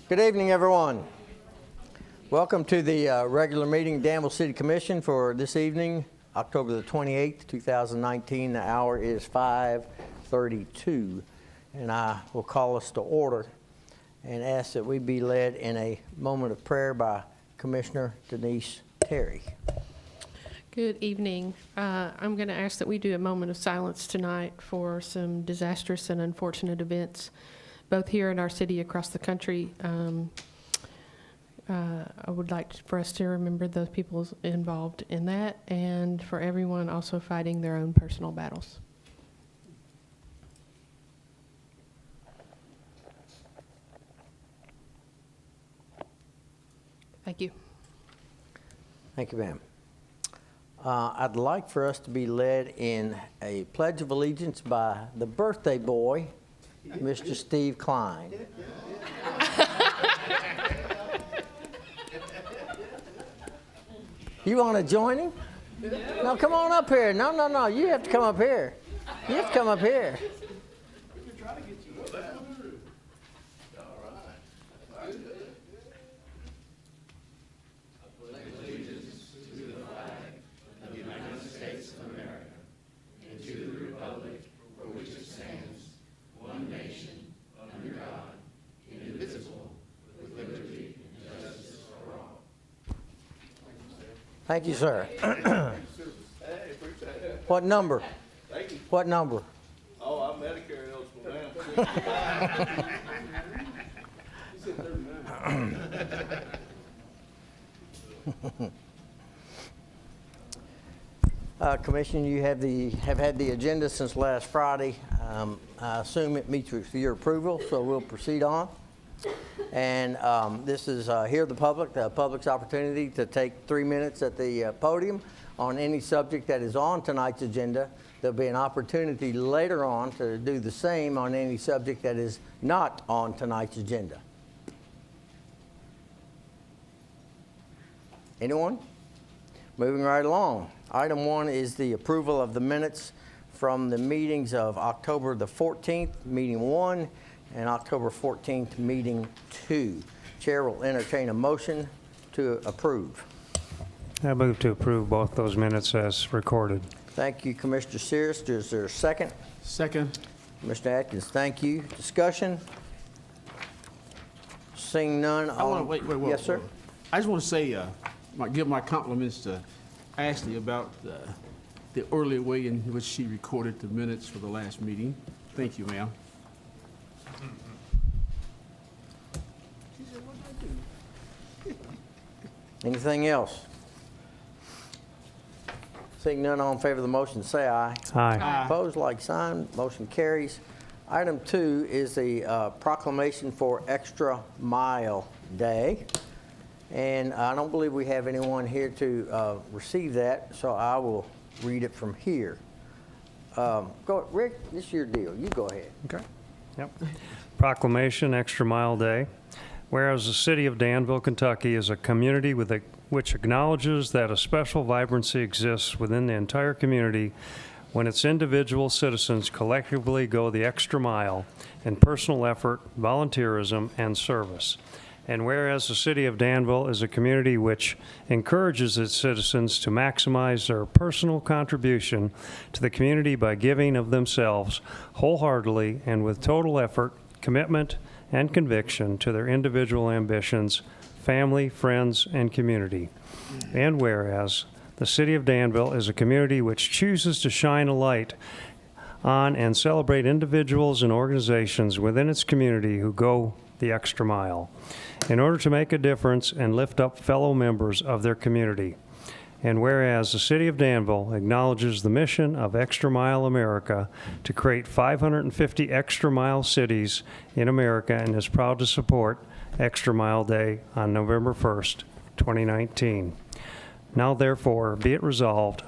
Good evening, everyone. Welcome to the regular meeting of Danville City Commission for this evening, October the 28th, 2019. The hour is 5:32, and I will call us to order and ask that we be led in a moment of prayer by Commissioner Denise Terry. Good evening. I'm going to ask that we do a moment of silence tonight for some disastrous and unfortunate events, both here in our city, across the country. I would like for us to remember those people involved in that, and for everyone also fighting their own personal battles. Thank you. Thank you, ma'am. I'd like for us to be led in a Pledge of Allegiance by the birthday boy, Mr. Steve Klein. You want to join him? No, come on up here. No. You have to come up here. You have to come up here. Thank you, sir. What number? Thank you. What number? Oh, I'm Medicare eligible now. You said 39. Commission, you have had the agenda since last Friday. I assume it meets with your approval, so we'll proceed on. And this is the public's opportunity to take 3 minutes at the podium on any subject that is on tonight's agenda. There'll be an opportunity later on to do the same on any subject that is not on tonight's agenda. Anyone? Moving right along. Item 1 is the approval of the minutes from the meetings of October the 14th, meeting 1, and October 14th, meeting 2. Chair will entertain a motion to approve. I move to approve both those minutes as recorded. Thank you, Commissioner Sears. Is there a second? Second. Mr. Atkins, thank you. Discussion? Seeing none. I want to wait. Yes, sir. I just want to say, give my compliments to Ashley about the early way in which she recorded the minutes for the last meeting. Thank you, ma'am. Anything else? Seeing none, all in favor of the motion, say aye. Aye. Opposed, like sign. Motion carries. Item 2 is the proclamation for Extra Mile Day. And I don't believe we have anyone here to receive that, so I will read it from here. Go, Rick, this is your deal. You go ahead. Okay. Yep. Proclamation Extra Mile Day. Whereas the city of Danville, Kentucky is a community which acknowledges that a special vibrancy exists within the entire community when its individual citizens collectively go the extra mile in personal effort, volunteerism, and service. And whereas the city of Danville is a community which encourages its citizens to maximize their personal contribution to the community by giving of themselves wholeheartedly and with total effort, commitment, and conviction to their individual ambitions, family, friends, and community. And whereas the city of Danville is a community which chooses to shine a light on and celebrate individuals and organizations within its community who go the extra mile in order to make a difference and lift up fellow members of their community. And whereas the city of Danville acknowledges the mission of Extra Mile America to create 550 extra mile cities in America and is proud to support Extra Mile Day on November 1st, 2019. Now therefore be it resolved,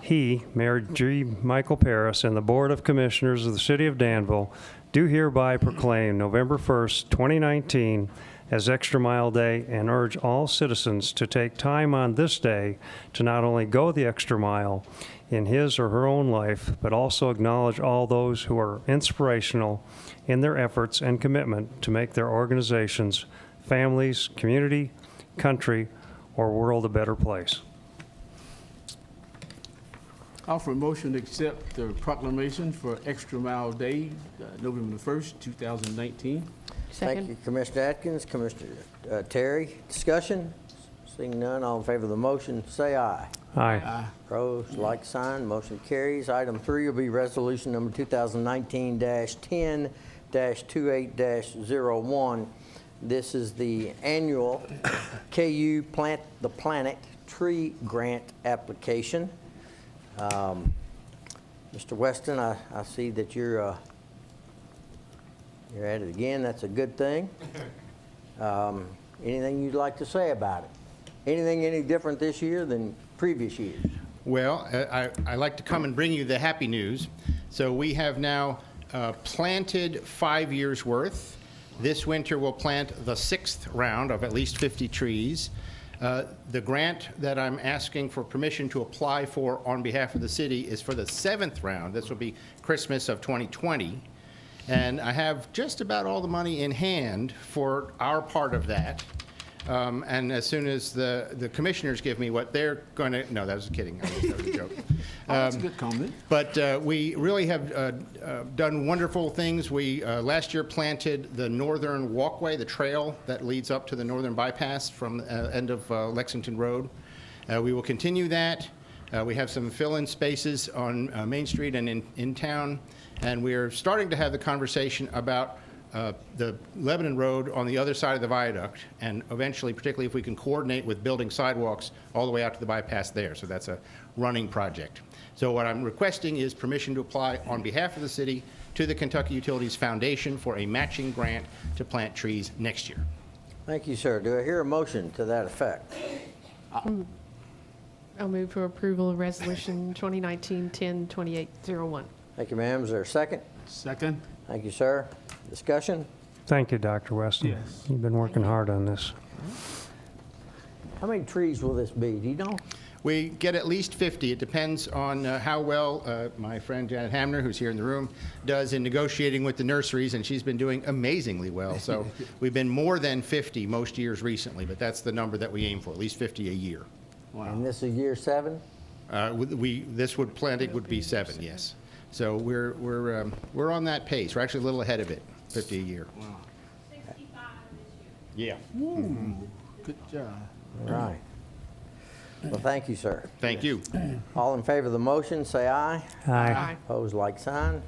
he, Mayor G. Michael Paris, and the Board of Commissioners of the City of Danville do hereby proclaim November 1st, 2019 as Extra Mile Day and urge all citizens to take time on this day to not only go the extra mile in his or her own life, but also acknowledge all those who are inspirational in their efforts and commitment to make their organizations, families, community, country, or world a better place. Offer a motion to accept the proclamation for Extra Mile Day, November the 1st, 2019. Thank you, Second. Commissioner Atkins. Commissioner Terry, discussion? Seeing none, all in favor of the motion, say aye. Aye. Opposed, like sign, motion carries. Item 3 will be resolution number 2019-10-28-01. This is the annual KU Plant the Planet Tree Grant application. Mr. Weston, I see that you're at it again. That's a good thing. Anything you'd like to say about it? Anything any different this year than previous years? Well, I like to come and bring you the happy news. So we have now planted 5 years' worth. This winter we'll plant the 6th round of at least 50 trees. The grant that I'm asking for permission to apply for on behalf of the city is for the 7th round. This will be Christmas of 2020. And I have just about all the money in hand for our part of that. And as soon as the commissioners give me what they're going to, no, that was kidding. That was a joke. That's a good comment. But we really have done wonderful things. We last year planted the northern walkway, the trail that leads up to the northern bypass from the end of Lexington Road. We will continue that. We have some fill-in spaces on Main Street and in town. And we're starting to have the conversation about the Lebanon Road on the other side of the viaduct, and eventually, particularly if we can coordinate with building sidewalks all the way out to the bypass there. So that's a running project. So what I'm requesting is permission to apply on behalf of the city to the Kentucky Utilities Foundation for a matching grant to plant trees next year. Thank you, sir. Do I hear a motion to that effect? I'll move for approval of Resolution 2019-10-2801. Thank you, ma'am. Is there a second? Second. Thank you, sir. Discussion? Thank you, Dr. Weston. Yes. You've been working hard on this. How many trees will this be? Do you know? We get at least 50. It depends on how well my friend Janet Hamner, who's here in the room, does in negotiating with the nurseries, and she's been doing amazingly well. So we've been more than 50 most years recently, but that's the number that we aim for, at least 50 a year. And this is year 7? Planting would be 7, yes. So we're on that pace. We're actually a little ahead of it, 50 a year. Wow. 65 this year. Yeah. Good job. All right. Well, thank you, sir. Thank you. All in favor of the motion, say aye. Aye. Opposed, like sign.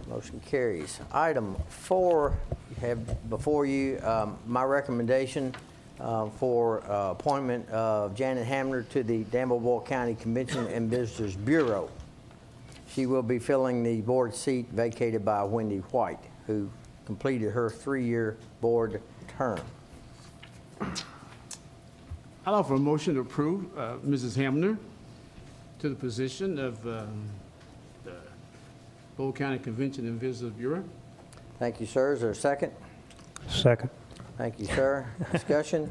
Motion carries. Item 4, you have before you my recommendation for appointment of Janet Hamner to the Danville County Convention and Visitors Bureau. She will be filling the board seat vacated by Wendy White, who completed her 3-year board term. I'll offer a motion to approve Mrs. Hamner to the position of the Bowl County Convention and Visitors Bureau. Thank you, sir. Is there a second? Second. Thank you, sir. Discussion?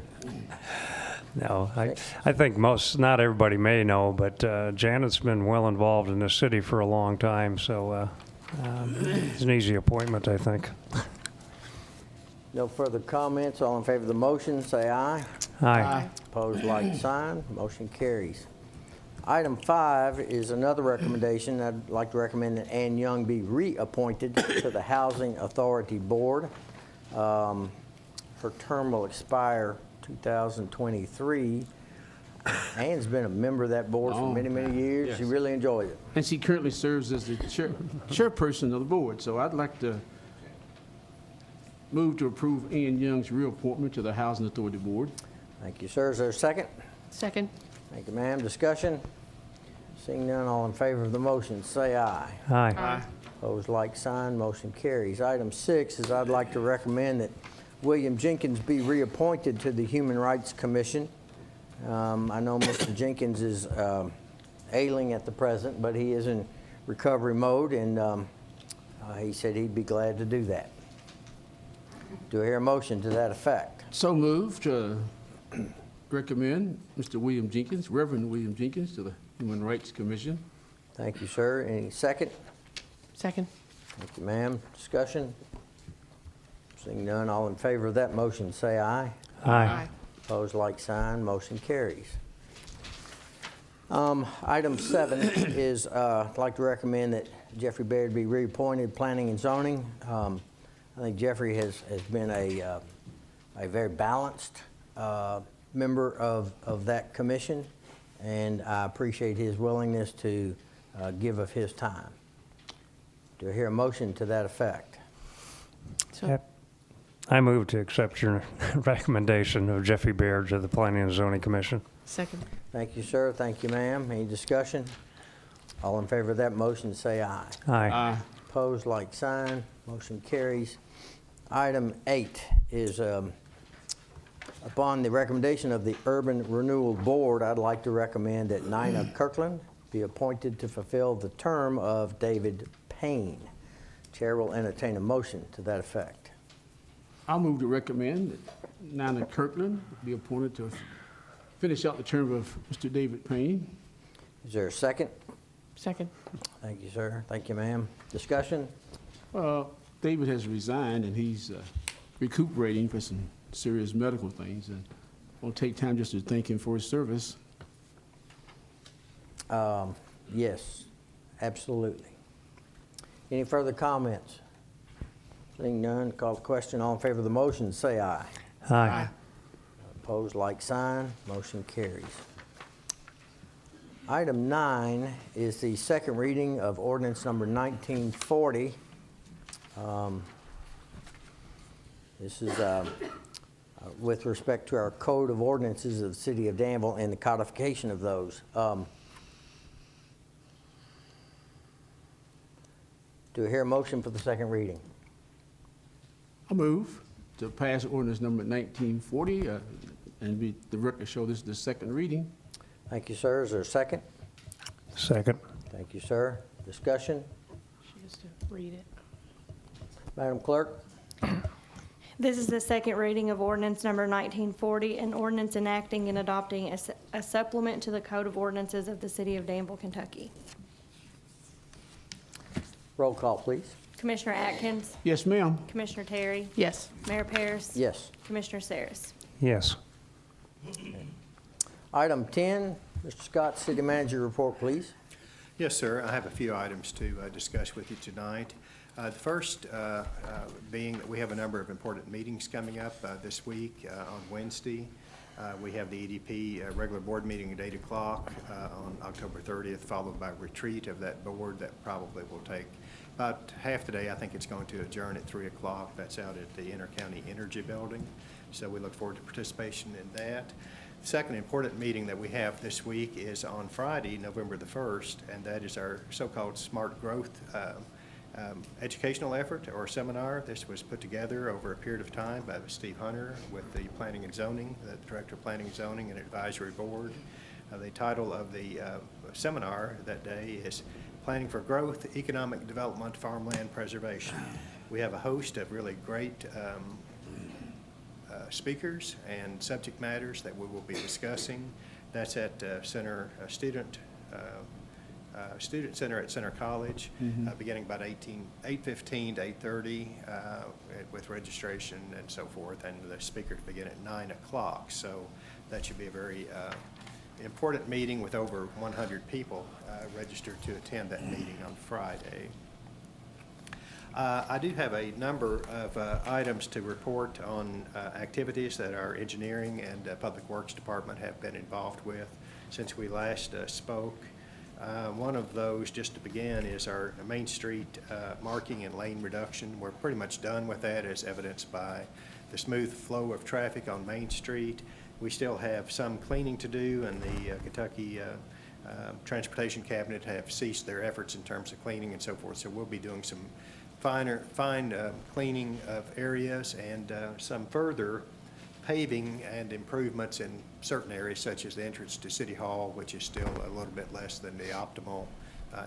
No, I think not everybody may know, but Janet's been well involved in this city for a long time, so it's an easy appointment, I think. No further comments. All in favor of the motion, say aye. Aye. Opposed, like sign. Motion carries. Item 5 is another recommendation. I'd like to recommend that Ann Young be reappointed to the Housing Authority Board. Her term will expire 2023. Ann's been a member of that board for many, many years. Yes. She really enjoys it. And she currently serves as the chairperson of the board. So I'd like to move to approve Ann Young's reappointment to the Housing Authority Board. Thank you, sir. Is there a second? Second. Thank you, ma'am. Discussion? Seeing none, all in favor of the motion, say aye. Aye. Opposed, like sign. Motion carries. Item 6 is I'd like to recommend that William Jenkins be reappointed to the Human Rights Commission. I know Mr. Jenkins is ailing at the present, but he is in recovery mode, and he said he'd be glad to do that. Do I hear a motion to that effect? So moved to recommend Mr. William Jenkins, Reverend William Jenkins, to the Human Rights Commission. Thank you, sir. Any second? Second. Thank you, ma'am. Discussion? Seeing none, all in favor of that motion, say aye. Aye. Opposed, like sign. Motion carries. Item 7 is, I'd like to recommend that Jeffrey Baird be reappointed Planning and Zoning. I think Jeffrey has been a very balanced member of that commission, and I appreciate his willingness to give of his time. Do I hear a motion to that effect? So, I move to accept your recommendation of Jeffrey Baird to the Planning and Zoning Commission. second. Thank you, sir. Thank you, ma'am. Any discussion? All in favor of that motion, say aye. Aye. Opposed, like sign. Motion carries. Item 8 is upon the recommendation of the Urban Renewal Board, I'd like to recommend that Nina Kirkland be appointed to fulfill the term of David Payne. Chair will entertain a motion to that effect. I'll move to recommend that Nina Kirkland be appointed to finish out the term of Mr. David Payne. Is there a second? Second. Thank you, sir. Thank you, ma'am. Discussion? David has resigned, and he's recuperating for some serious medical things, and I'll take time just to thank him for his service. Yes, absolutely. Any further comments? Seeing none, call the question. All in favor of the motion, say aye. Aye. Opposed, like sign. Motion carries. Item 9 is the second reading of ordinance number 1940. This is with respect to our code of ordinances of the city of Danville and the codification of those. Do I hear a motion for the second reading? I move to pass ordinance number 1940, and the record show this is the second reading. Thank you, sir. Is there a second? Second. Thank you, sir. Discussion? She has to read it. Madam Clerk? This is the second reading of ordinance number 1940, an ordinance enacting and adopting a supplement to the Code of Ordinances of the City of Danville, Kentucky. Roll call, please. Commissioner Atkins, Yes, ma'am. Commissioner Terry, Yes. Mayor Paris, Yes. Commissioner Saris. Yes. Item 10, Mr. Scott, City Manager report, please. Yes, sir. I have a few items to discuss with you tonight. The first being that we have a number of important meetings coming up this week. On Wednesday, we have the EDP regular board meeting at 8 o'clock on October 30th, followed by a retreat of that board that probably will take about half the day. I think it's going to adjourn at 3 o'clock. That's out at the Intercounty Energy Building. So we look forward to participation in that. The second important meeting that we have this week is on Friday, November the 1st, and that is our so-called Smart Growth educational effort or seminar. This was put together over a period of time by Steve Hunter with the Planning and Zoning, the Director of Planning and Zoning and Advisory Board. The title of the seminar that day is Planning for Growth, Economic Development, Farmland Preservation. We have a host of really great speakers and subject matters that we will be discussing. That's at Student Center at Center College, beginning about 8:15 to 8:30 with registration and so forth, and the speakers begin at 9 o'clock. So that should be a very important meeting with over 100 people registered to attend that meeting on Friday. I do have a number of items to report on activities that our engineering and public works department have been involved with since we last spoke. One of those, just to begin, is our Main Street marking and lane reduction. We're pretty much done with that, as evidenced by the smooth flow of traffic on Main Street. We still have some cleaning to do, and the Kentucky Transportation Cabinet have ceased their efforts in terms of cleaning and so forth. So we'll be doing some fine cleaning of areas and some further paving and improvements in certain areas, such as the entrance to City Hall, which is still a little bit less than the optimal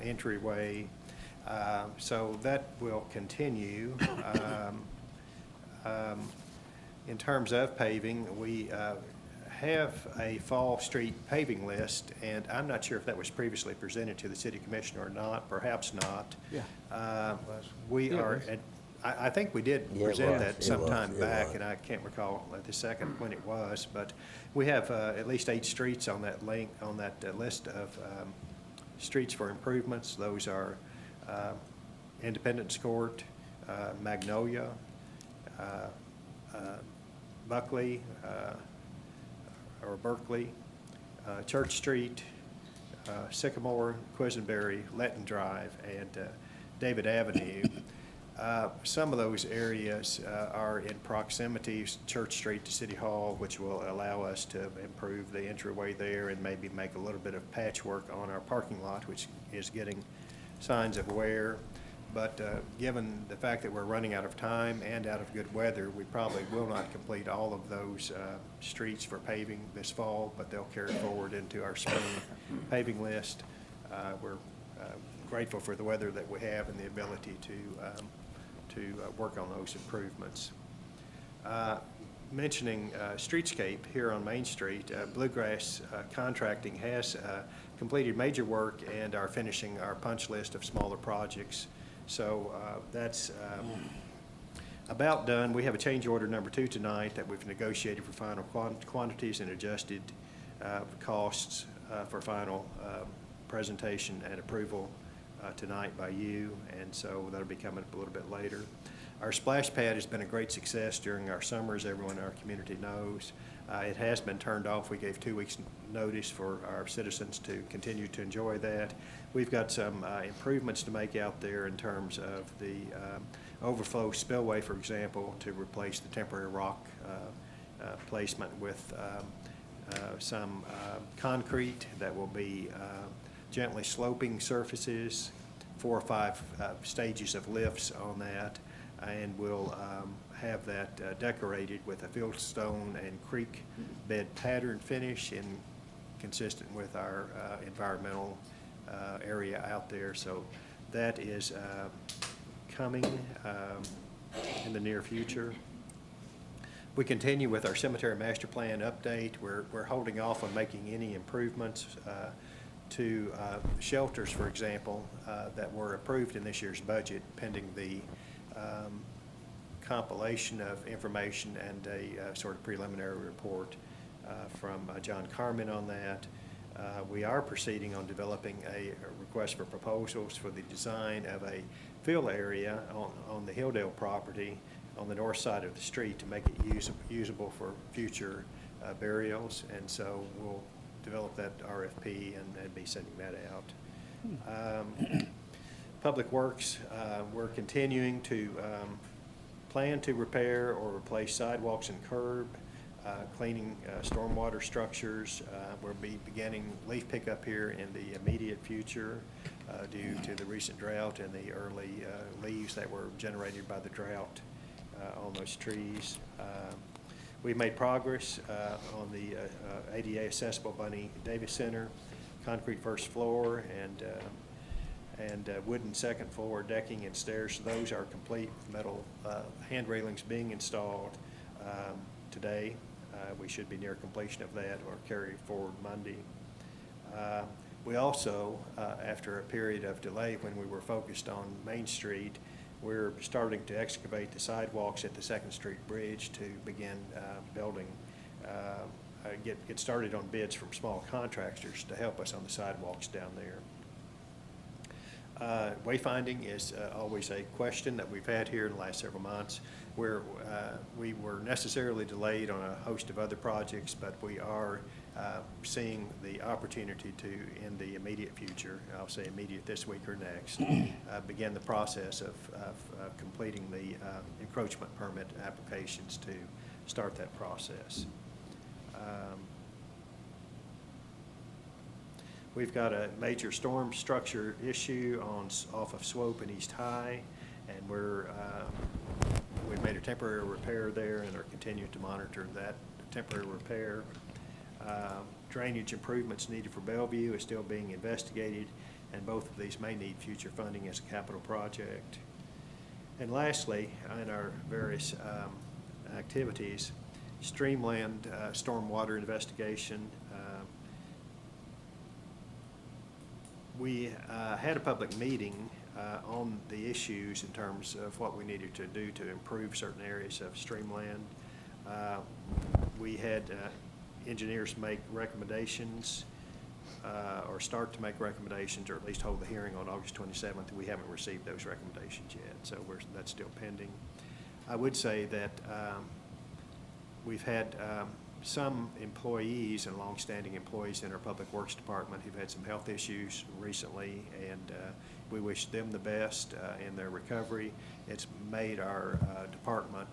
entryway. So that will continue. In terms of paving, we have a fall street paving list, and I'm not sure if that was previously presented to the city commissioner or not, perhaps not. Yeah. We Yeah, it are, was. I think we did Yeah, it present was. that It sometime was. It back, was. and I can't recall at the second when it was, but we have at least 8 streets on that link, on that list of streets for improvements. Those are Independence Court, Magnolia, Buckley, or Berkeley, Church Street, Sycamore, Quisenberry, Letton Drive, and David Avenue. Some of those areas are in proximity, Church Street to City Hall, which will allow us to improve the entryway there and maybe make a little bit of patchwork on our parking lot, which is getting signs of wear. But given the fact that we're running out of time and out of good weather, we probably will not complete all of those streets for paving this fall, but they'll carry forward into our spring paving list. We're grateful for the weather that we have and the ability to work on those improvements. Mentioning Streetscape here on Main Street, Bluegrass Contracting has completed major work and are finishing our punch list of smaller projects. So that's about done. We have a change order number 2 tonight that we've negotiated for final quantities and adjusted costs for final presentation and approval tonight by you, and so that'll be coming up a little bit later. Our splash pad has been a great success during our summers. Everyone in our community knows. It has been turned off. We gave 2 weeks notice for our citizens to continue to enjoy that. We've got some improvements to make out there in terms of the overflow spillway, for example, to replace the temporary rock placement with some concrete that will be gently sloping surfaces, 4 or 5 stages of lifts on that, and we'll have that decorated with a fieldstone and creek bed pattern finish and consistent with our environmental area out there. So that is coming in the near future. We continue with our cemetery master plan update. We're holding off on making any improvements to shelters, for example, that were approved in this year's budget, pending the compilation of information and a sort of preliminary report from John Carmen on that. We are proceeding on developing a request for proposals for the design of a fill area on the Hilldale property on the north side of the street to make it usable for future burials, and so we'll develop that RFP and be sending that out. Public Works, we're continuing to plan to repair or replace sidewalks and curb, cleaning stormwater structures. We'll be beginning leaf pickup here in the immediate future due to the recent drought and the early leaves that were generated by the drought on those trees. We've made progress on the ADA accessible Bunny Davis Center, concrete first floor and wooden second floor decking and stairs. Those are complete, metal hand railings being installed today. We should be near completion of that or carry forward Monday. We also, after a period of delay when we were focused on Main Street, we're starting to excavate the sidewalks at the 2nd Street Bridge to begin building, get started on bids from small contractors to help us on the sidewalks down there. Wayfinding is always a question that we've had here in the last several months, where we were necessarily delayed on a host of other projects, but we are seeing the opportunity to, in the immediate future, I'll say immediate this week or next, begin the process of completing the encroachment permit applications to start that process. We've got a major storm structure issue off of Swope and East High, and we've made a temporary repair there and are continuing to monitor that temporary repair. Drainage improvements needed for Bellevue is still being investigated, and both of these may need future funding as a capital project. And lastly, in our various activities, streamlined stormwater investigation. We had a public meeting on the issues in terms of what we needed to do to improve certain areas of streamland. We had engineers make recommendations or start to make recommendations, or at least hold the hearing on August 27th. We haven't received those recommendations yet, so that's still pending. I would say that we've had some employees and longstanding employees in our Public Works Department who've had some health issues recently, and we wish them the best in their recovery. It's made our department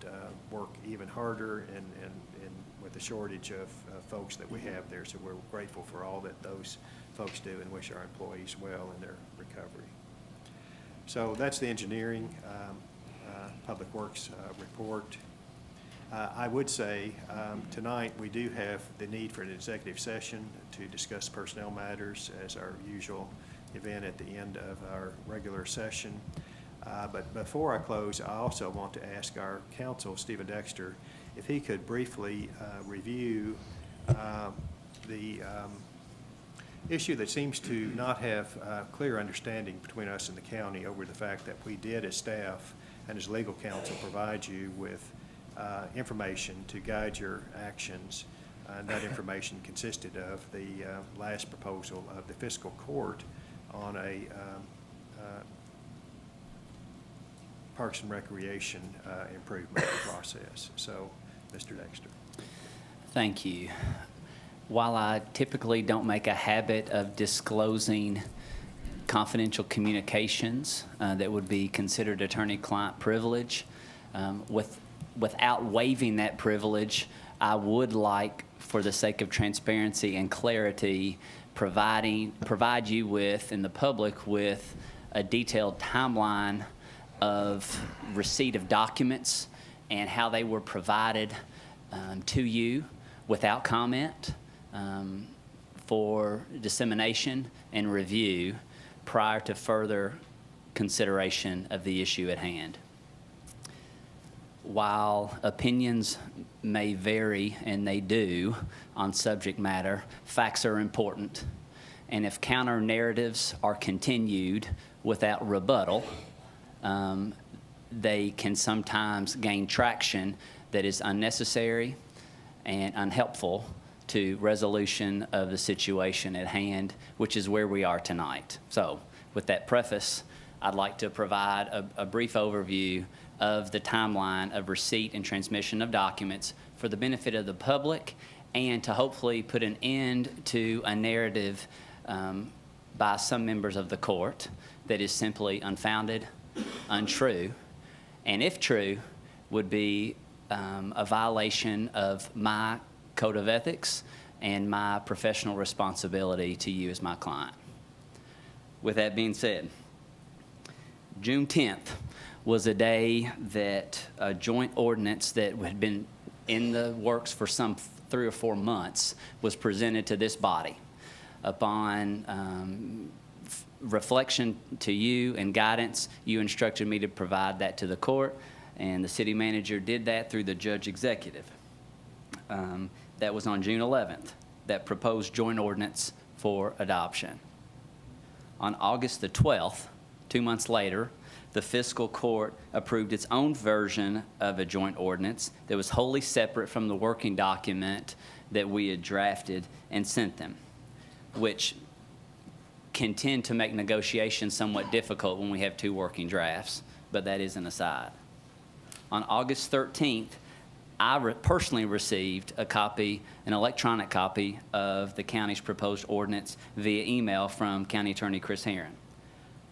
work even harder and with the shortage of folks that we have there, so we're grateful for all that those folks do and wish our employees well in their recovery. So that's the engineering Public Works report. I would say tonight we do have the need for an executive session to discuss personnel matters as our usual event at the end of our regular session. But before I close, I also want to ask our counsel, Stephen Dexter, if he could briefly review the issue that seems to not have clear understanding between us and the county over the fact that we did as staff and as legal counsel provide you with information to guide your actions. That information consisted of the last proposal of the fiscal court on a Parks and Recreation improvement process. So, Mr. Dexter. Thank you. While I typically don't make a habit of disclosing confidential communications that would be considered attorney-client privilege, without waiving that privilege, I would like, for the sake of transparency and clarity, provide you with, and the public with, a detailed timeline of receipt of documents and how they were provided to you without comment for dissemination and review prior to further consideration of the issue at hand. While opinions may vary, and they do, on subject matter, facts are important. And if counter narratives are continued without rebuttal, they can sometimes gain traction that is unnecessary and unhelpful to resolution of the situation at hand, which is where we are tonight. So, with that preface, I'd like to provide a brief overview of the timeline of receipt and transmission of documents for the benefit of the public, and to hopefully put an end to a narrative by some members of the court that is simply unfounded, untrue, and if true, would be a violation of my code of ethics and my professional responsibility to you as my client. With that being said, June 10th was a day that a joint ordinance that had been in the works for some 3 or 4 months was presented to this body. Upon reflection to you and guidance, you instructed me to provide that to the court, and the city manager did that through the judge executive. That was on June 11th, that proposed joint ordinance for adoption. On August the 12th, 2 months later, the fiscal court approved its own version of a joint ordinance that was wholly separate from the working document that we had drafted and sent them, which can tend to make negotiations somewhat difficult when we have 2 working drafts, but that is an aside. On August 13th, I personally received a copy, an electronic copy of the county's proposed ordinance via email from County Attorney Chris Herron.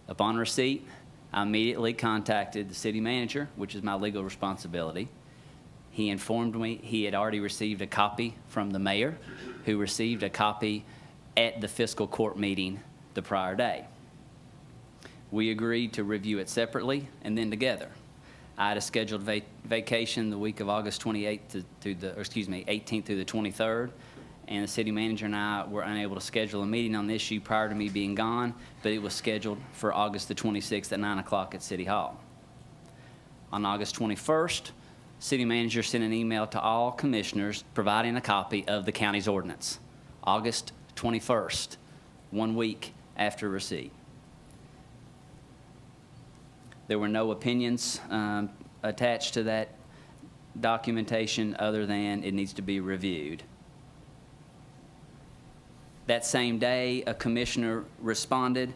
Upon receipt, I immediately contacted the city manager, which is my legal responsibility. He informed me he had already received a copy from the mayor, who received a copy at the fiscal court meeting the prior day. We agreed to review it separately and then together. I had a scheduled vacation the week of August 28th through the 18th through the 23rd, and the city manager and I were unable to schedule a meeting on the issue prior to me being gone, but it was scheduled for August the 26th at 9 o'clock at City Hall. On August 21st, city manager sent an email to all commissioners providing a copy of the county's ordinance, August 21st, 1 week after receipt. There were no opinions attached to that documentation other than it needs to be reviewed. That same day, a commissioner responded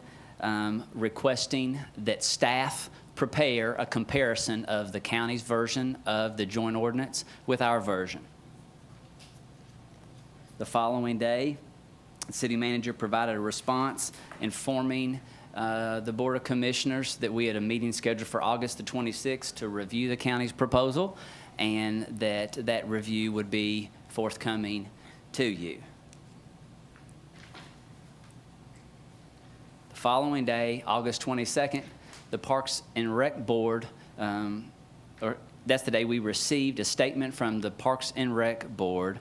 requesting that staff prepare a comparison of the county's version of the joint ordinance with our version. The following day, the city manager provided a response informing the Board of Commissioners that we had a meeting scheduled for August the 26th to review the county's proposal, and that review would be forthcoming to you. The following day, August 22nd, the Parks and Rec Board, that's the day we received a statement from the Parks and Rec Board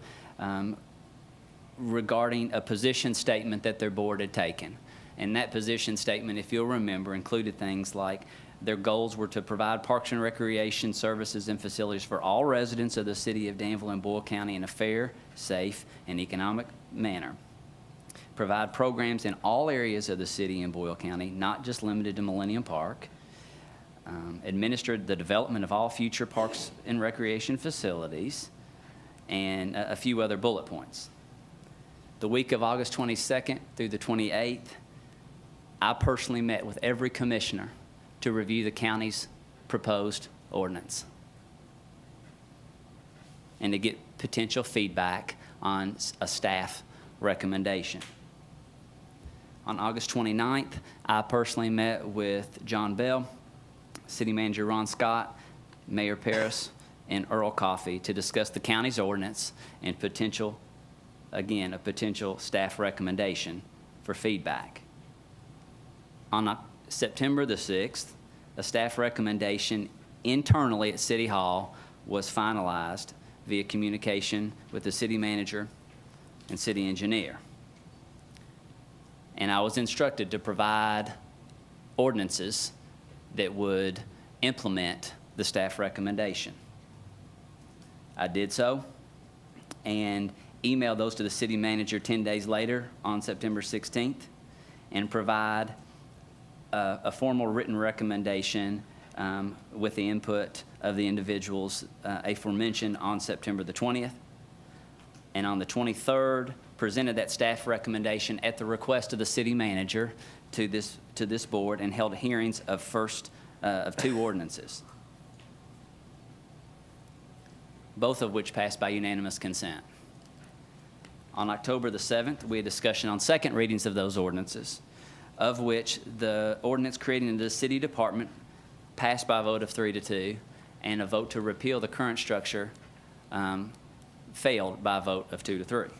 regarding a position statement that their board had taken. And that position statement, if you'll remember, included things like their goals were to provide parks and recreation services and facilities for all residents of the city of Danville and Boyle County in a fair, safe, and economic manner. Provide programs in all areas of the city and Boyle County, not just limited to Millennium Park. Administered the development of all future parks and recreation facilities, and a few other bullet points. The week of August 22nd through the 28th, I personally met with every commissioner to review the county's proposed ordinance and to get potential feedback on a staff recommendation. On August 29th, I personally met with John Bell, City Manager Ron Scott, Mayor Paris, and Earl Coffey to discuss the county's ordinance and a potential staff recommendation for feedback. On September the 6th, a staff recommendation internally at City Hall was finalized via communication with the city manager and city engineer. And I was instructed to provide ordinances that would implement the staff recommendation. I did so and emailed those to the city manager 10 days later on September 16th and provide a formal written recommendation with the input of the individuals aforementioned on September the 20th. And on the 23rd, presented that staff recommendation at the request of the city manager to this board and held hearings of two ordinances, both of which passed by unanimous consent. On October the 7th, we had discussion on second readings of those ordinances, of which the ordinance creating the city department passed by a vote of 3-2, and a vote to repeal the current structure failed by a vote of 2-3.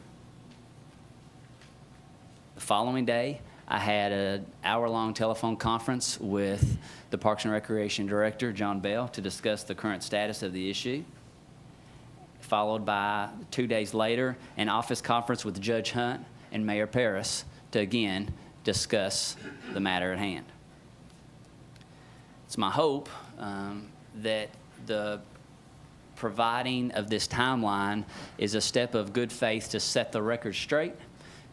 The following day, I had an hour-long telephone conference with the Parks and Recreation Director, John Bell, to discuss the current status of the issue, followed by 2 days later, an office conference with Judge Hunt and Mayor Paris to again discuss the matter at hand. It's my hope that the providing of this timeline is a step of good faith to set the record straight,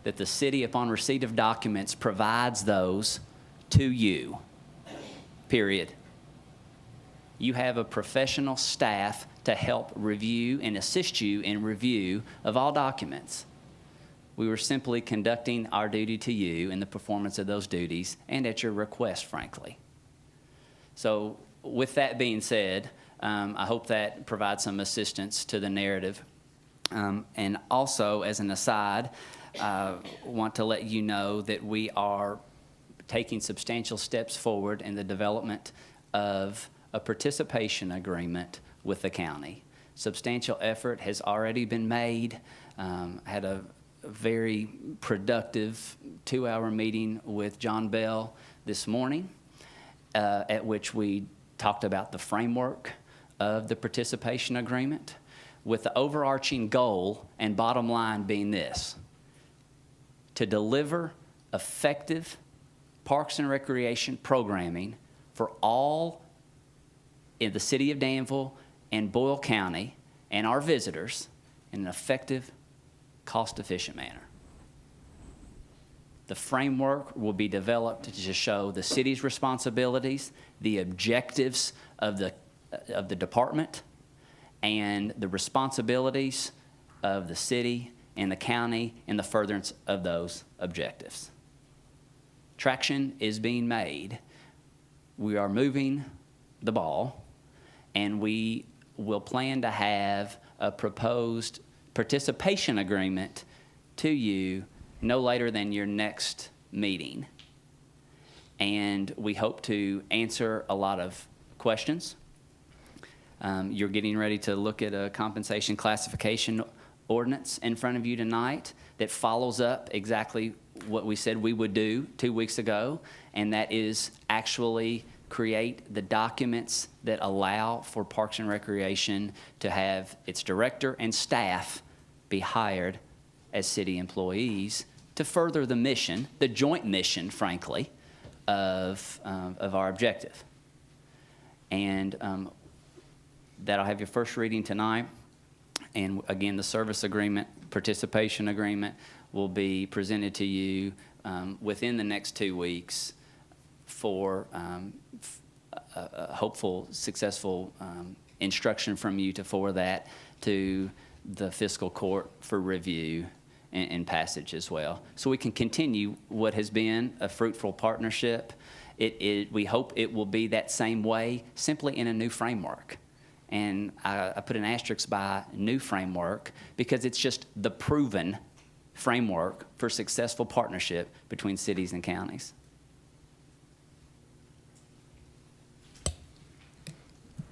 that the city, upon receipt of documents, provides those to you, period. You have a professional staff to help review and assist you in review of all documents. We were simply conducting our duty to you in the performance of those duties and at your request, frankly. So with that being said, I hope that provides some assistance to the narrative. And also, as an aside, I want to let you know that we are taking substantial steps forward in the development of a participation agreement with the county. Substantial effort has already been made. Had a very productive 2-hour meeting with John Bell this morning, at which we talked about the framework of the participation agreement, with the overarching goal and bottom line being this: to deliver effective parks and recreation programming for all in the city of Danville and Boyle County and our visitors in an effective, cost-efficient manner. The framework will be developed to show the city's responsibilities, the objectives of the department, and the responsibilities of the city and the county in the furtherance of those objectives. Traction is being made. We are moving the ball, and we will plan to have a proposed participation agreement to you no later than your next meeting. And we hope to answer a lot of questions. You're getting ready to look at a compensation classification ordinance in front of you tonight that follows up exactly what we said we would do 2 weeks ago, and that is actually create the documents that allow for Parks and Recreation to have its director and staff be hired as city employees to further the mission, the joint mission, frankly, of our objective. And that'll have your first reading tonight. And again, the service agreement, participation agreement will be presented to you within the next 2 weeks for a hopeful, successful instruction from you to forward that to the fiscal court for review and passage as well. So we can continue what has been a fruitful partnership. We hope it will be that same way, simply in a new framework. And I put an asterisk by new framework because it's just the proven framework for successful partnership between cities and counties.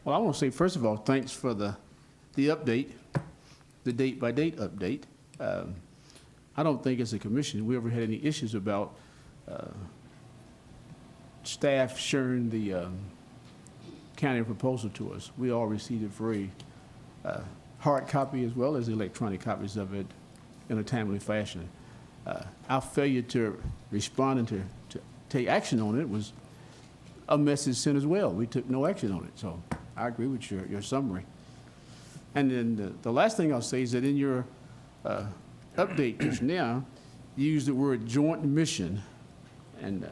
Well, I want to say, first of all, thanks for the update, the date-by-date update. I don't think as a commission we ever had any issues about staff sharing the county proposal to us. We all received a very hard copy as well as electronic copies of it in a timely fashion. Our failure to respond and to take action on it was a message sent as well. We took no action on it. So I agree with your summary. And then the last thing I'll say is that in your update just now, you used the word joint mission. And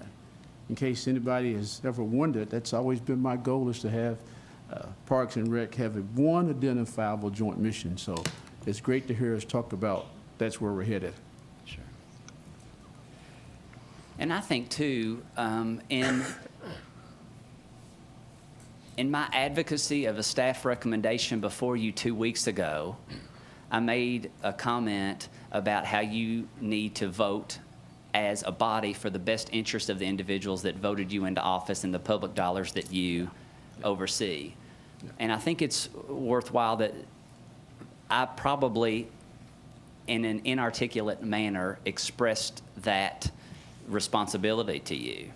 in case anybody has ever wondered, that's always been my goal, is to have Parks and Rec have one identifiable joint mission. So it's great to hear us talk about that's where we're headed. Sure. And I think, too, in my advocacy of a staff recommendation before you 2 weeks ago, I made a comment about how you need to vote as a body for the best interest of the individuals that voted you into office and the public dollars that you oversee. And I think it's worthwhile that I probably, in an inarticulate manner, expressed that responsibility to you,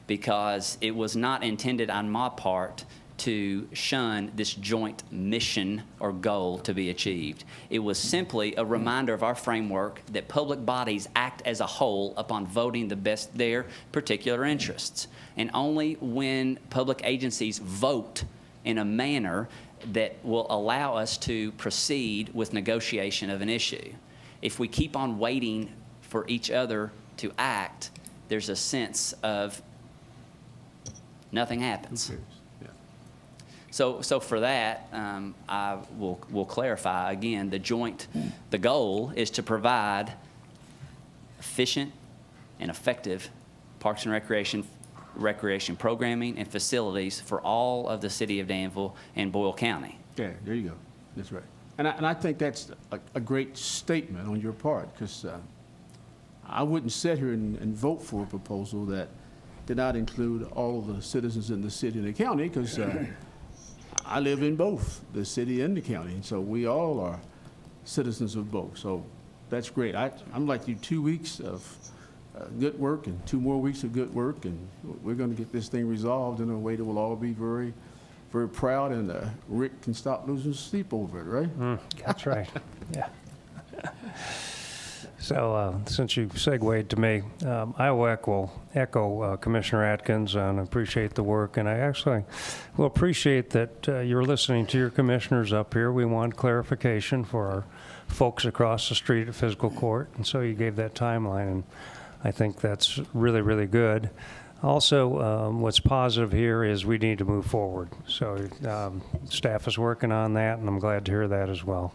because it was not intended on my part to shun this joint mission or goal to be achieved. It was simply a reminder of our framework that public bodies act as a whole upon voting the best their particular interests. And only when public agencies vote in a manner that will allow us to proceed with negotiation of an issue. If we keep on waiting for each other to act, there's a sense of nothing happens. So for that, I will clarify again, the goal is to provide efficient and effective Parks and Recreation programming and facilities for all of the city of Danville and Boyle County. Yeah, there you go. That's right. And I think that's a great statement on your part, because I wouldn't sit here and vote for a proposal that did not include all of the citizens in the city and the county, because I live in both the city and the county, and so we all are citizens of both. So that's great. I'm like you, 2 weeks of good work and 2 more weeks of good work, and we're going to get this thing resolved in a way that we'll all be very, very proud, and Rick can stop losing sleep over it, right? That's right. Yeah. So since you segued to me, I will echo Commissioner Atkins and appreciate the work. And I actually will appreciate that you're listening to your commissioners up here. We want clarification for our folks across the street at Fiscal Court. And so you gave that timeline, and I think that's really, really good. Also, what's positive here is we need to move forward. So staff is working on that, and I'm glad to hear that as well.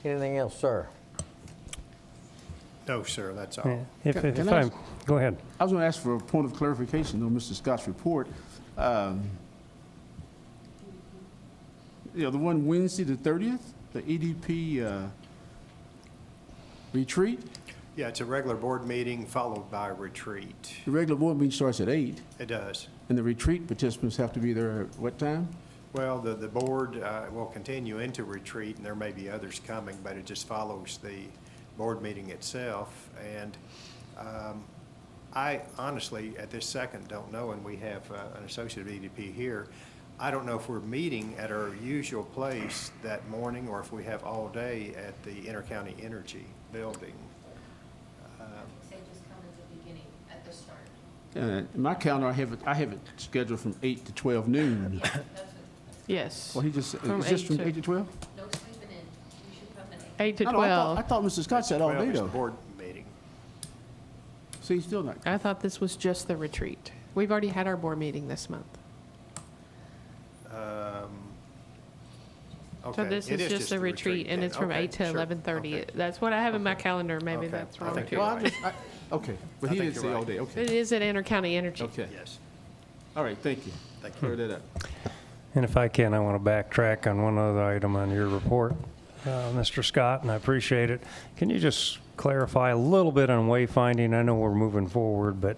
Anything else, sir? No, sir, that's all. If Can I I, ask- go ahead. I was going to ask for a point of clarification on Mr. Scott's report. The one Wednesday, the 30th, the EDP retreat, Yeah, it's a regular board meeting followed by a retreat. the regular board meeting starts at 8, It does. and the retreat participants have to be there at what time? Well, the board will continue into retreat, and there may be others coming, but it just follows the board meeting itself. And I honestly, at this second, don't know, and we have an associate of EDP here. I don't know if we're meeting at our usual place that morning or if we have all day at the Intercounty Energy Building. Say just come at the beginning, at the start. In my calendar, I have it scheduled from 8 to 12 noon. Yeah, that's what, Yes, Well, he just, From it's just 8 from to- 8 to 12? no sleeping in. You should come at 8. 8 to I 12. thought Mr. Scott said all 12 day, is the though. board meeting. See, still not. I thought this was just the retreat. We've already had our board meeting this month. So Okay, this it is just a the retreat, and then. it's from Okay, 8 to sure. 11:30. Okay. That's what I have in my calendar. Maybe Okay. that's I wrong think too. you're Well, right. Okay, but I he think didn't you're say all right. day, It okay. is at Intercounty Energy. Okay, Yes, all right, thank you. thank you. Clear that up. And if I can, I want to backtrack on one other item on your report, Mr. Scott, and I appreciate it. Can you just clarify a little bit on wayfinding? I know we're moving forward, but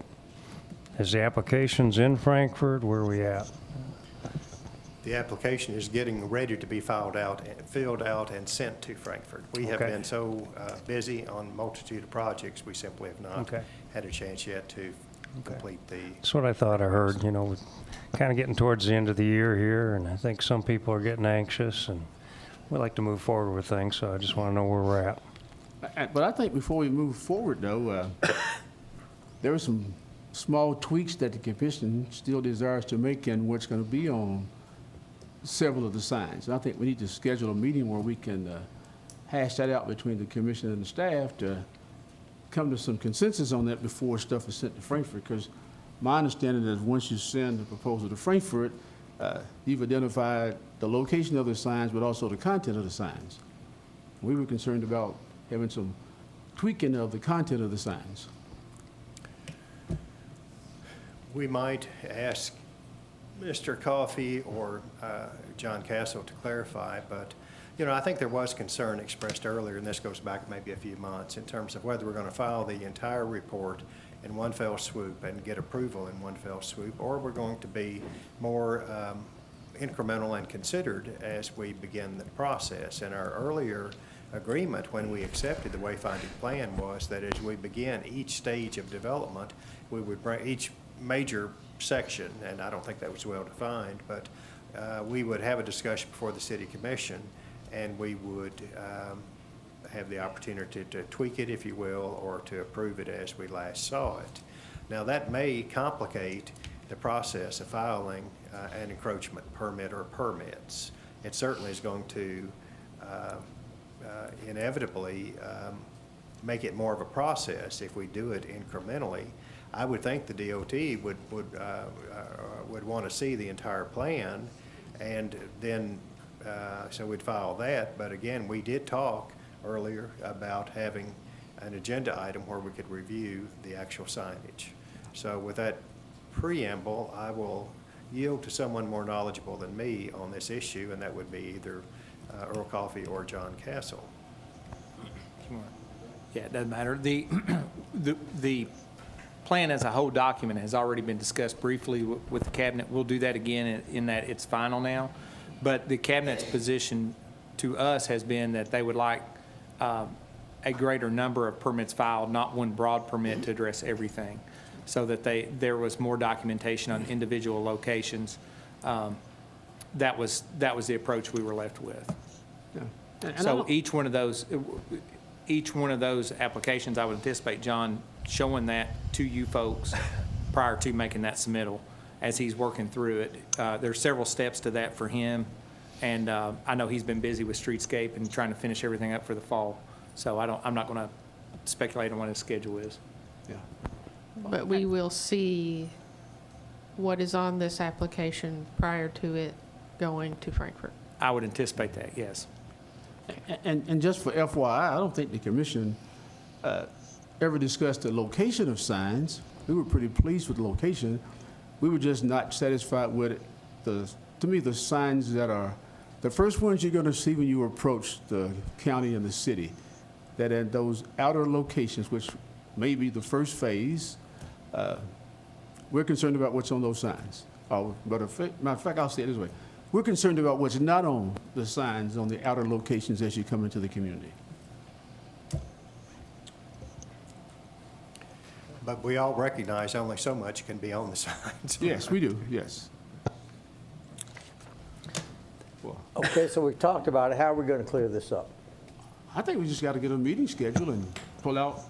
is the applications in Frankfurt? Where are we at? The application is getting ready to be filled out and sent to Frankfurt. We have Okay. been so busy on multitude of projects, we simply have not Okay. had a chance yet to complete the, That's what I thought I heard, you know, we're kind of getting towards the end of the year here, and I think some people are getting anxious, and we like to move forward with things, so I just want to know where we're at. But I think before we move forward, though, there are some small tweaks that the commission still desires to make in what's going to be on several of the signs. And I think we need to schedule a meeting where we can hash that out between the commission and the staff to come to some consensus on that before stuff is sent to Frankfurt. Because my understanding is once you send the proposal to Frankfurt, you've identified the location of the signs, but also the content of the signs. We were concerned about having some tweaking of the content of the signs. we might ask Mr. Coffey or John Castle to clarify, but, you know, I think there was concern expressed earlier, and this goes back maybe a few months, in terms of whether we're going to file the entire report in one fell swoop and get approval in one fell swoop, or we're going to be more incremental and considered as we begin the process. And our earlier agreement when we accepted the wayfinding plan was that as we begin each stage of development, we would bring each major section, and I don't think that was well defined, but we would have a discussion before the city commission, and we would have the opportunity to tweak it, if you will, or to approve it as we last saw it. Now, that may complicate the process of filing an encroachment permit or permits. It certainly is going to inevitably make it more of a process if we do it incrementally. I would think the DOT would want to see the entire plan, and then so we'd file that. But again, we did talk earlier about having an agenda item where we could review the actual signage. So with that preamble, I will yield to someone more knowledgeable than me on this issue, and that would be either Earl Coffey or John Castle. Yeah, it doesn't matter. The plan as a whole document has already been discussed briefly with the cabinet. We'll do that again in that it's final now. But the cabinet's position to us has been that they would like a greater number of permits filed, not one broad permit to address everything, so that there was more documentation on individual locations. That was the approach we were left with. Yeah. And I So don't- each one of those applications, I would anticipate John showing that to you folks prior to making that submittal as he's working through it. There's several steps to that for him, and I know he's been busy with Streetscape and trying to finish everything up for the fall. So I'm not going to speculate on what his schedule is. Yeah. But we will see what is on this application prior to it going to Frankfurt. I would anticipate that, yes. And just for FYI, I don't think the commission ever discussed the location of signs. We were pretty pleased with the location. We were just not satisfied with to me, the signs that are, the first ones you're going to see when you approach the county and the city, that at those outer locations, which may be the first phase, we're concerned about what's on those signs. Matter of fact, I'll say it this way. We're concerned about what's not on the signs on the outer locations as you come into the community. But we all recognize only so much can be on the signs. Yes, we do, yes. Okay, so we've talked about it. How are we going to clear this up? I think we just got to get a meeting scheduled and pull out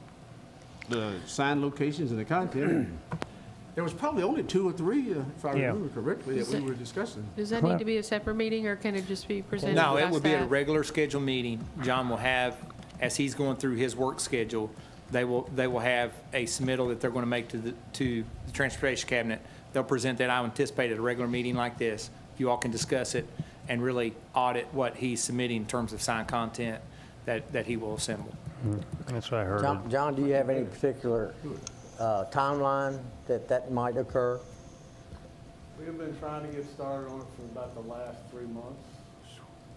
the sign locations and the content. There was probably only 2 or 3, if I remember correctly, that we were discussing. Does that need to be a separate meeting, or can it just be presented No, by it would be at a staff? regular scheduled meeting. John will have, as he's going through his work schedule, they will have a submittal that they're going to make to the Transportation Cabinet. They'll present that. I would anticipate at a regular meeting like this, you all can discuss it and really audit what he's submitting in terms of sign content that he will assemble. That's what I heard. John, do you have any particular timeline that might occur? We have been trying to get started on it for about the last 3 months.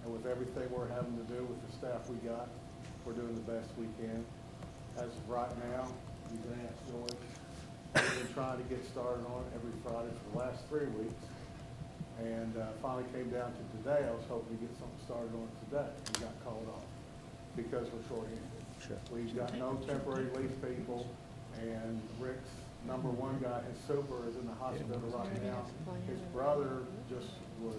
And with everything we're having to do with the staff we got, we're doing the best we can. As of right now, you can ask George. We've been trying to get started on it every Friday for the last 3 weeks. And finally came down to today. I was hoping to get something started on it today. We got called off because we're short-handed. Sure. We've got no temporary lease people, and Rick's #1 guy, his super, is in the hospital right now. His brother just was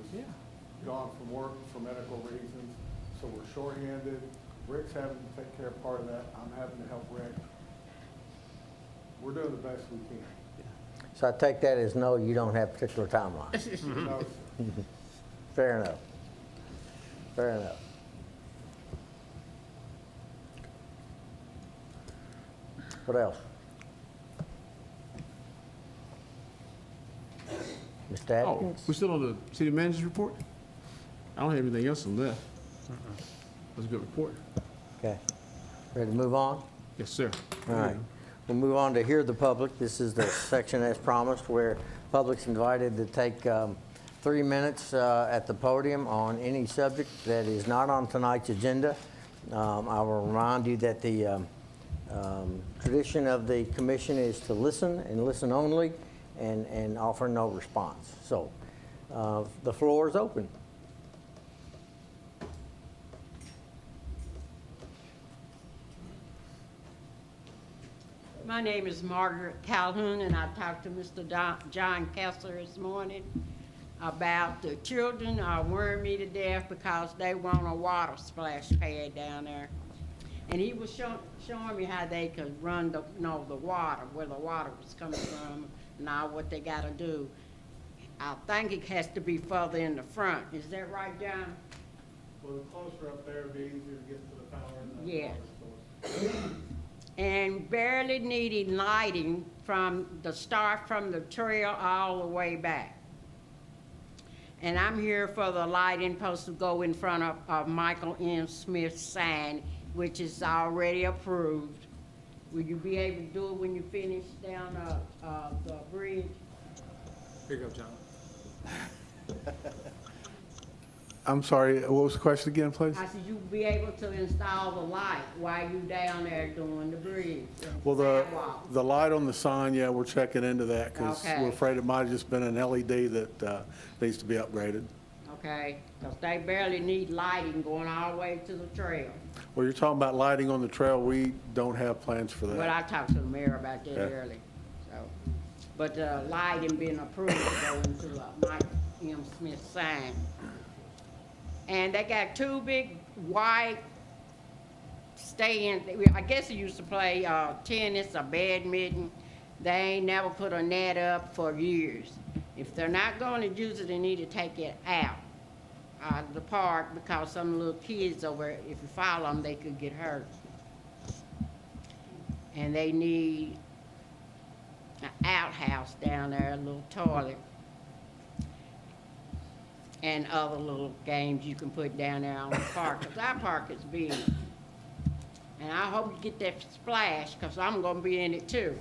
gone from work for medical reasons, so we're short-handed. Rick's having to take care of part of that. I'm having to help Rick. We're doing the best we can. So I take that as no, you don't have a particular timeline. No, Fair enough. Fair enough. What else? Mr. Oh, Atkins? we're still on the city manager's report? I don't have anything else on that. That's a good report. Okay. Ready to move on? Yes, sir. All right. We'll move on to hear the public. This is the section as promised where public's invited to take 3 minutes at the podium on any subject that is not on tonight's agenda. I will remind you that the tradition of the commission is to listen and listen only and offer no response. So the floor is open. My name is Margaret Calhoun, and I talked to Mr. John Kessler this morning about the children are worrying me to death because they want a water splash pad down there. And he was showing me how they could run the water, where the water was coming from, and all what they got to do. I think it has to be further in the front. Is that right, John? well, the closer up there, it'd be easier to get to the power and the Yeah. water source. And barely needing lighting from the start from the trail all the way back. And I'm here for the lighting supposed to go in front of Michael M. Smith's sign, which is already approved. Will you be able to do it when you finish down the bridge? Here you go, John. I'm sorry, what was the question again, please? I said you'll be able to install the light while you down there doing the bridge. and Well, sidewalk. the light on the sign, yeah, we're checking into that because Okay. we're afraid it might have just been an LED that needs to be upgraded. Okay, because they barely need lighting going all the way to the trail. Well, you're talking about lighting on the trail. We don't have plans for But that. I talked to the mayor about that Yeah. early, so. But the lighting being approved to go into Mike M. Smith sign. And they got 2 big white stand, I guess they used to play tennis or badminton. They ain't never put a net up for years. If they're not going to use it, they need to take it out of the park, because some little kids over, if you follow them, they could get hurt. And they need an outhouse down there, a little toilet, and other little games you can put down there on the park, 'cause our park is big. And I hope you get that splash, 'cause I'm gonna be in it too.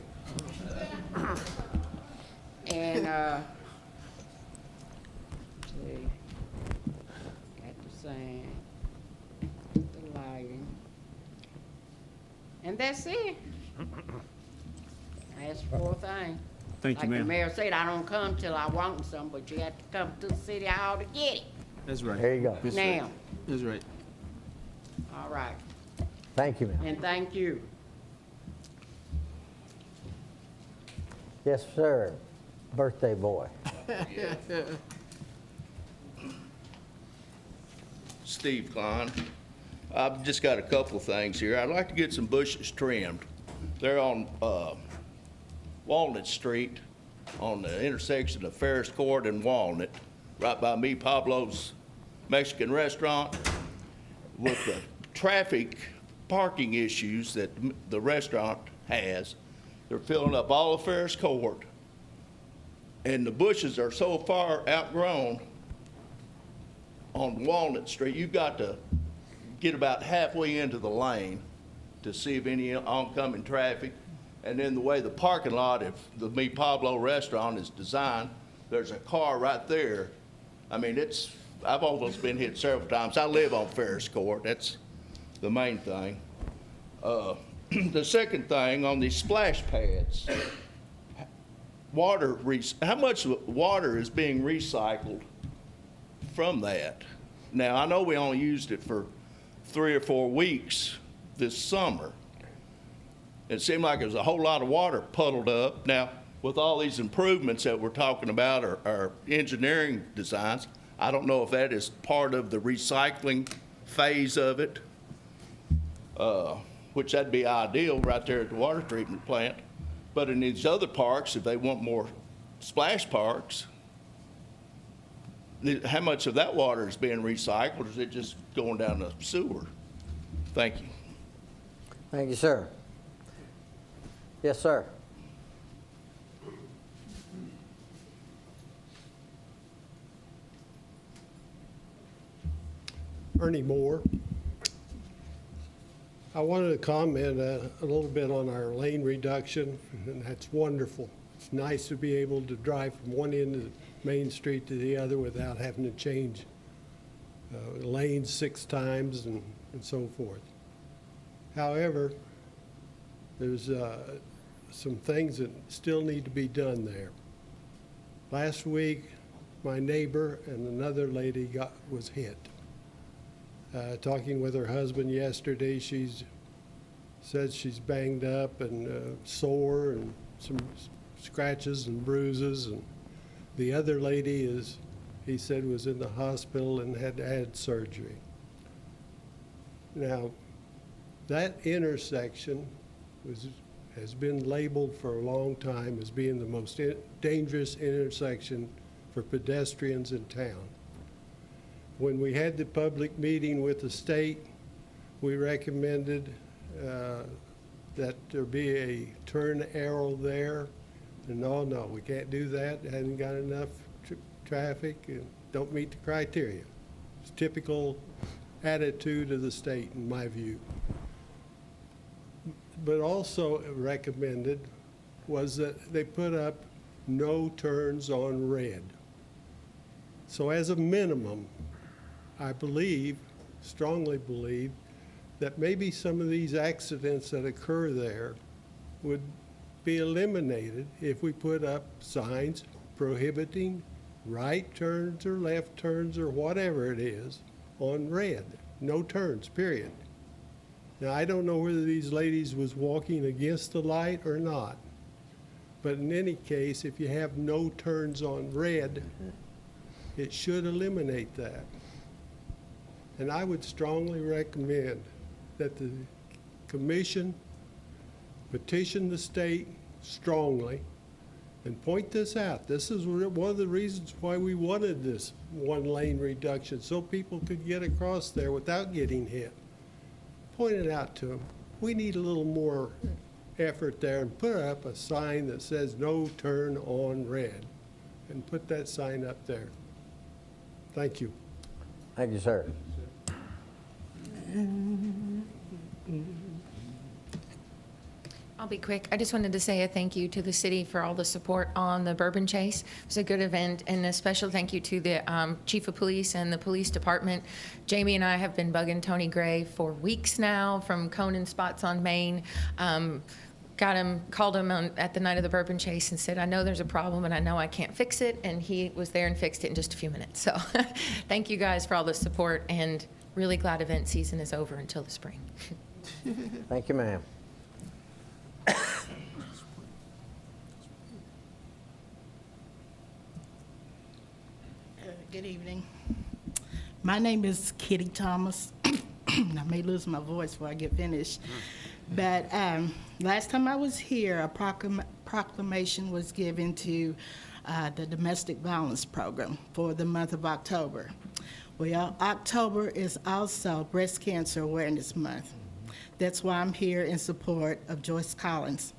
And, see, got the sand, the lighting, and that's it. That's the fourth thing. Thank you, Like the ma'am. mayor said, I don't come till I want some, but you have to come to the city hall to get it. That's right. There you go. That's right. Now, That's right. all right, Thank you, ma'am. and thank you. Yes, sir. Birthday boy. Steve Klein. I've just got a couple of things here. I'd like to get some bushes trimmed. They're on Walnut Street on the intersection of Ferris Court and Walnut, right by me Pablo's Mexican restaurant. With the traffic parking issues that the restaurant has, they're filling up all of Ferris Court, and the bushes are so far outgrown on Walnut Street, you've got to get about halfway into the lane to see if any oncoming traffic. And then the way the parking lot of the Me Pablo restaurant is designed, there's a car right there. I mean, I've almost been hit several times. I live on Ferris Court. That's the main thing. The second thing, on these splash pads, how much water is being recycled from that? Now, I know we only used it for 3 or 4 weeks this summer. It seemed like there was a whole lot of water puddled up. Now, with all these improvements that we're talking about, or engineering designs, I don't know if that is part of the recycling phase of it, which that'd be ideal right there at the water treatment plant. But in these other parks, if they want more splash parks, how much of that water is being recycled? Is it just going down the sewer? Thank you. Thank you, sir. Yes, sir. Ernie Moore. I wanted to comment a little bit on our lane reduction, and that's wonderful. It's nice to be able to drive from one end of Main Street to the other without having to change lanes 6 times and so forth. However, there's some things that still need to be done there. Last week, my neighbor and another lady was hit. Talking with her husband yesterday, said she's banged up and sore and some scratches and bruises. And the other lady he said, was in the hospital and had surgery. Now, that intersection has been labeled for a long time as being the most dangerous intersection for pedestrians in town. When we had the public meeting with the state, we recommended that there be a turn arrow there. And no, we can't do that. It hasn't got enough traffic and don't meet the criteria. It's typical attitude of the state, in my view. But also recommended was that they put up no turns on red. So as a minimum, I strongly believe, that maybe some of these accidents that occur there would be eliminated if we put up signs prohibiting right turns or left turns or whatever it is on red. No turns, period. Now, I don't know whether these ladies was walking against the light or not, but in any case, if you have no turns on red, it should eliminate that. And I would strongly recommend that the commission petition the state strongly and point this out. This is one of the reasons why we wanted this one-lane reduction, so people could get across there without getting hit. Point it out to them. We need a little more effort there, and put up a sign that says "No turn on red," and put that sign up there. Thank you. Thank you, sir. I'll be quick. I just wanted to say a thank you to the city for all the support on the Bourbon Chase. It was a good event, and a special thank you to the chief of police and the police department. Jamie and I have been bugging Tony Gray for weeks now from Conan Spots on Main. Called him at the night of the Bourbon Chase and said, I know there's a problem and I know I can't fix it, and he was there and fixed it in just a few minutes. So thank you guys for all the support, and really glad event season is over until the spring. Thank you, ma'am. Good evening. My name is Kitty Thomas. I may lose my voice before I get finished. But last time I was here, a proclamation was given to the domestic violence program for the month of October. Well, October is also Breast Cancer Awareness Month. That's why I'm here in support of Joyce Collins.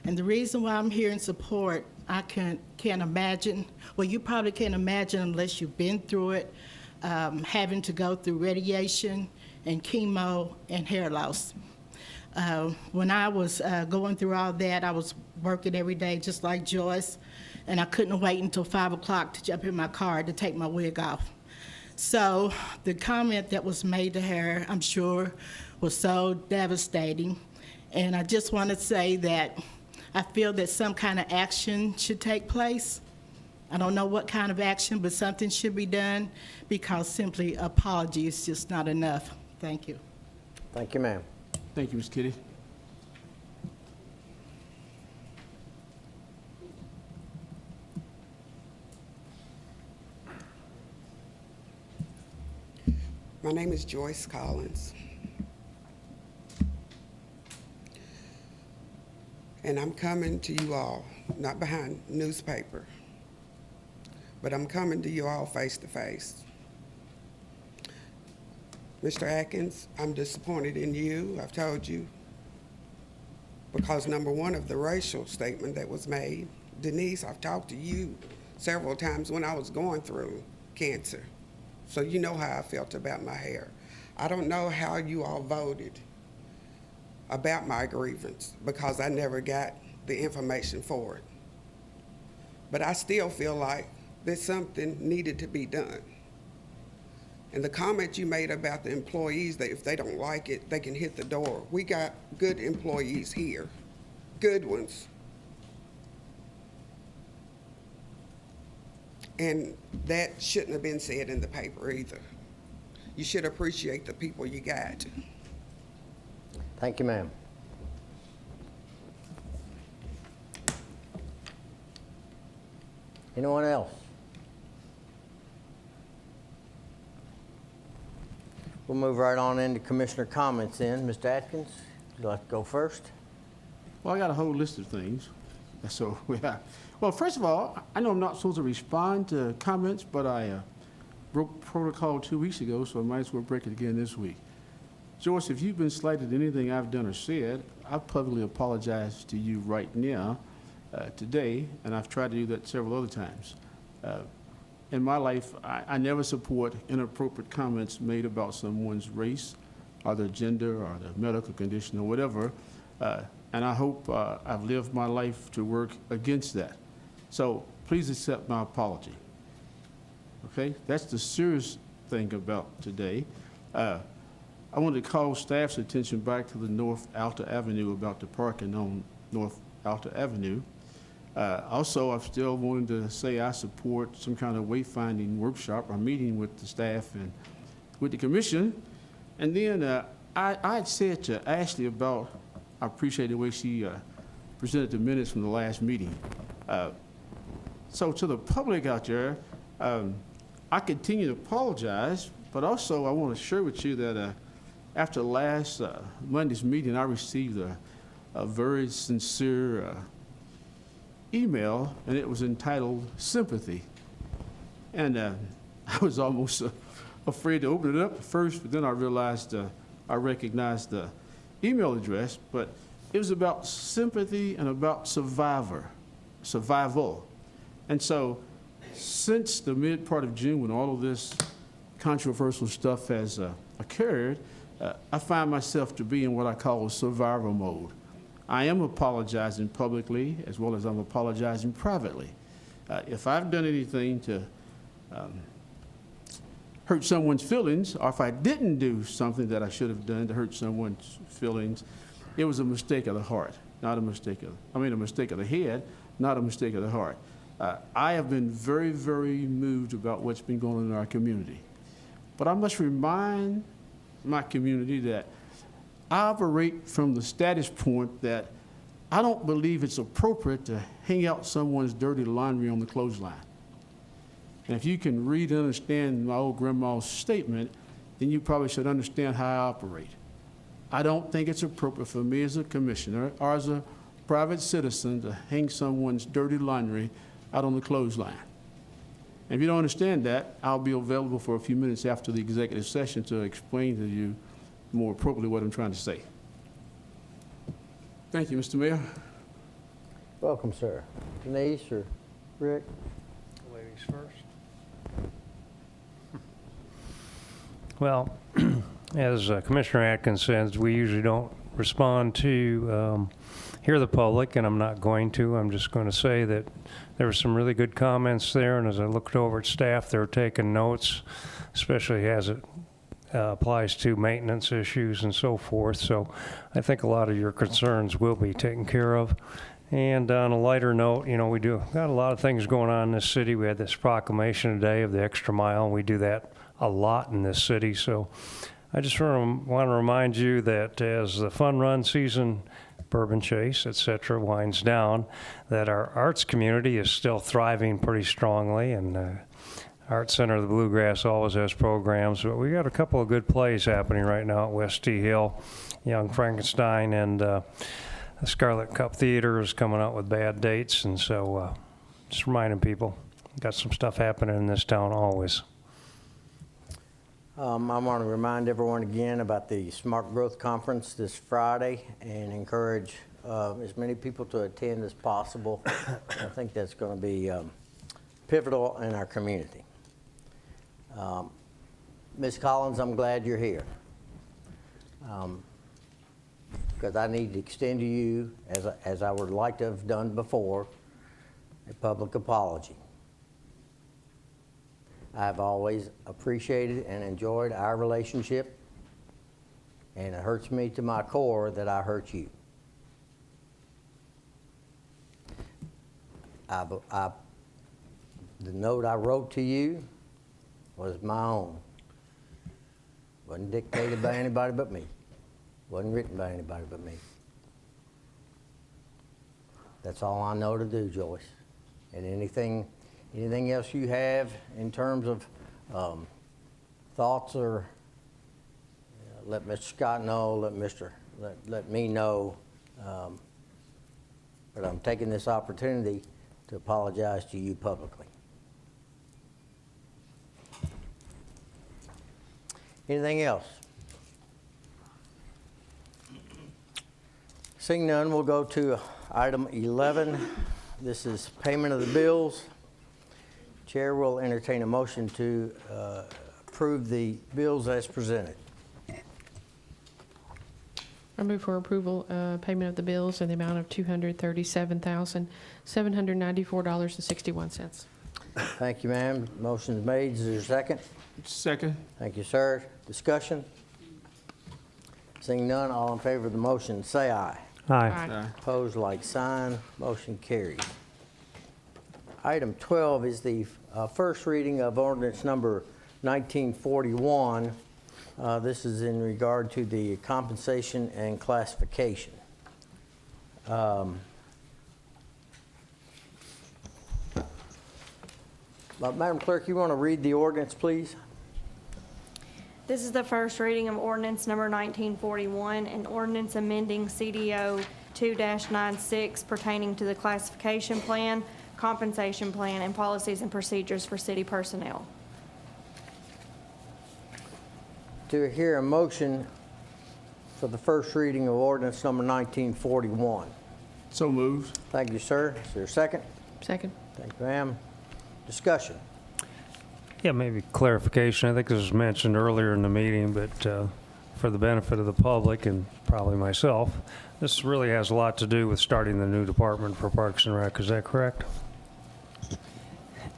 And the reason why I'm here in support, I can't imagine, well, you probably can't imagine unless you've been through it, having to go through radiation and chemo and hair loss. When I was going through all that, I was working every day just like Joyce, and I couldn't wait until 5 o'clock to jump in my car to take my wig off. So the comment that was made to her, I'm sure, was so devastating. And I just want to say that I feel that some kind of action should take place. I don't know what kind of action, but something should be done, because simply apology is just not enough. Thank you. Thank you, ma'am. Thank you, Ms. Kitty. My name is Joyce Collins. And I'm coming to you all, not behind newspaper, but I'm coming to you all face to face. Mr. Atkins, I'm disappointed in you, I've told you, because number one of the racial statement that was made. Denise, I've talked to you several times when I was going through cancer, so you know how I felt about my hair. I don't know how you all voted about my grievance, because I never got the information for it. But I still feel like there's something needed to be done. And the comment you made about the employees, that if they don't like it, they can hit the door. We got good employees here, good ones. And that shouldn't have been said in the paper either. You should appreciate the people you got. Thank you, ma'am. Anyone else? We'll move right on into commissioner comments then. Mr. Atkins, would you like to go first? Well, I got a whole list of things. So, well, first of all, I know I'm not supposed to respond to comments, but I broke protocol 2 weeks ago, so I might as well break it again this week. Joyce, if you've been slighted in anything I've done or said, I publicly apologize to you right now, today, and I've tried to do that several other times. In my life, I never support inappropriate comments made about someone's race or their gender or their medical condition or whatever, and I hope I've lived my life to work against that. So please accept my apology. Okay? That's the serious thing about today. I want to call staff's attention back to the North Alta Avenue about the parking on North Alta Avenue. Also, I still wanted to say I support some kind of wayfinding workshop or meeting with the staff and with the commission. And then I had said to Ashley about, I appreciate the way she presented the minutes from the last meeting. So to the public out there, I continue to apologize But also, I want to share with you that after last Monday's meeting, I received a very sincere email, and it was entitled Sympathy. And I was almost afraid to open it up at first, but then I realized I recognized the email address, but it was about sympathy and about survival. And so since the mid part of June, when all of this controversial stuff has occurred, I find myself to be in what I call a survival mode. I am apologizing publicly as well as I'm apologizing privately. If I've done anything to hurt someone's feelings, or if I didn't do something that I should have done to hurt someone's feelings, it was a mistake of the heart, not a mistake of, a mistake of the head, not a mistake of the heart. I have been very, very moved about what's been going on in our community. But I must remind my community that I operate from the status point that I don't believe it's appropriate to hang out someone's dirty laundry on the clothesline. And if you can read and understand my old grandma's statement, then you probably should understand how I operate. I don't think it's appropriate for me as a commissioner or as a private citizen to hang someone's dirty laundry out on the clothesline. And if you don't understand that, I'll be available for a few minutes after the executive session to explain to you more appropriately what I'm trying to say. Thank you, Mr. Mayor. Welcome, sir. Denise or Rick? Ladies first. Well, as Commissioner Atkins says, we usually don't respond to hear the public, and I'm not going to. I'm just going to say that there were some really good comments there, and as I looked over at staff, they were taking notes, especially as it applies to maintenance issues and so forth. So I think a lot of your concerns will be taken care of. And on a lighter note, you know, we got a lot of things going on in this city. We had this proclamation today of the extra mile, and we do that a lot in this city. So I just want to remind you that as the fun run season, Bourbon Chase, et cetera, winds down, that our arts community is still thriving pretty strongly, and Art Center of the Bluegrass always has programs, but we got a couple of good plays happening right now at West T Hill. Young Frankenstein and the Scarlet Cup Theater is coming out with bad dates, and so just reminding people, got some stuff happening in this town always. I want to remind everyone again about the Smart Growth Conference this Friday and encourage as many people to attend as possible. I think that's going to be pivotal in our community. Ms. Collins, I'm glad you're here because I need to extend to you, as I would like to have done before, a public apology. I've always appreciated and enjoyed our relationship, and it hurts me to my core that I hurt you. The note I wrote to you was my own. Wasn't dictated by anybody but me. Wasn't written by anybody but me. That's all I know to do, Joyce. And anything else you have in terms of thoughts, or let Mr. Scott know, let me know. But I'm taking this opportunity to apologize to you publicly. Anything else? Seeing none, we'll go to item 11. This is payment of the bills. Chair will entertain a motion to approve the bills as presented. I move for approval, payment of the bills in the amount of $237,794.61. Thank you, ma'am. Motion is made. Is there a second? Second. Thank you, sir. Discussion? Seeing none, all in favor of the motion, say aye. Aye. Opposed, like sign. Motion carries. Item 12 is the first reading of ordinance number 1941. This is in regard to the compensation and classification. Madam Clerk, you want to read the ordinance, please? This is the first reading of ordinance number 1941, an ordinance amending CDO 2-96 pertaining to the classification plan, compensation plan, and policies and procedures for city personnel. Do I hear a motion for the first reading of ordinance number 1941? So moved. Thank you, sir. Is there a second? Second. Thank you, ma'am. Discussion. Yeah, maybe clarification. I think this was mentioned earlier in the meeting, but for the benefit of the public and probably myself, this really has a lot to do with starting the new department for Parks and Rec. Is that correct?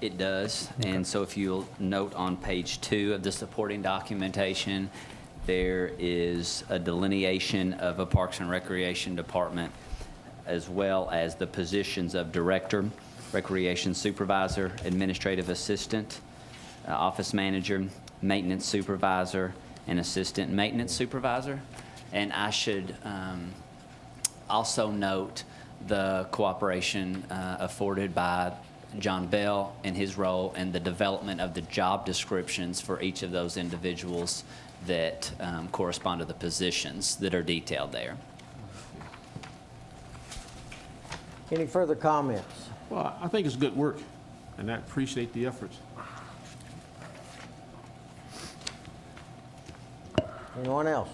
It does. And so if you'll note on page 2 of the supporting documentation, there is a delineation of a Parks and Recreation Department, as well as the positions of Director, Recreation Supervisor, Administrative Assistant, Office Manager, Maintenance Supervisor, and Assistant Maintenance Supervisor. And I should also note the cooperation afforded by John Bell in his role and the development of the job descriptions for each of those individuals that correspond to the positions that are detailed there. Any further comments? Well, I think it's good work, and I appreciate the efforts. Anyone else?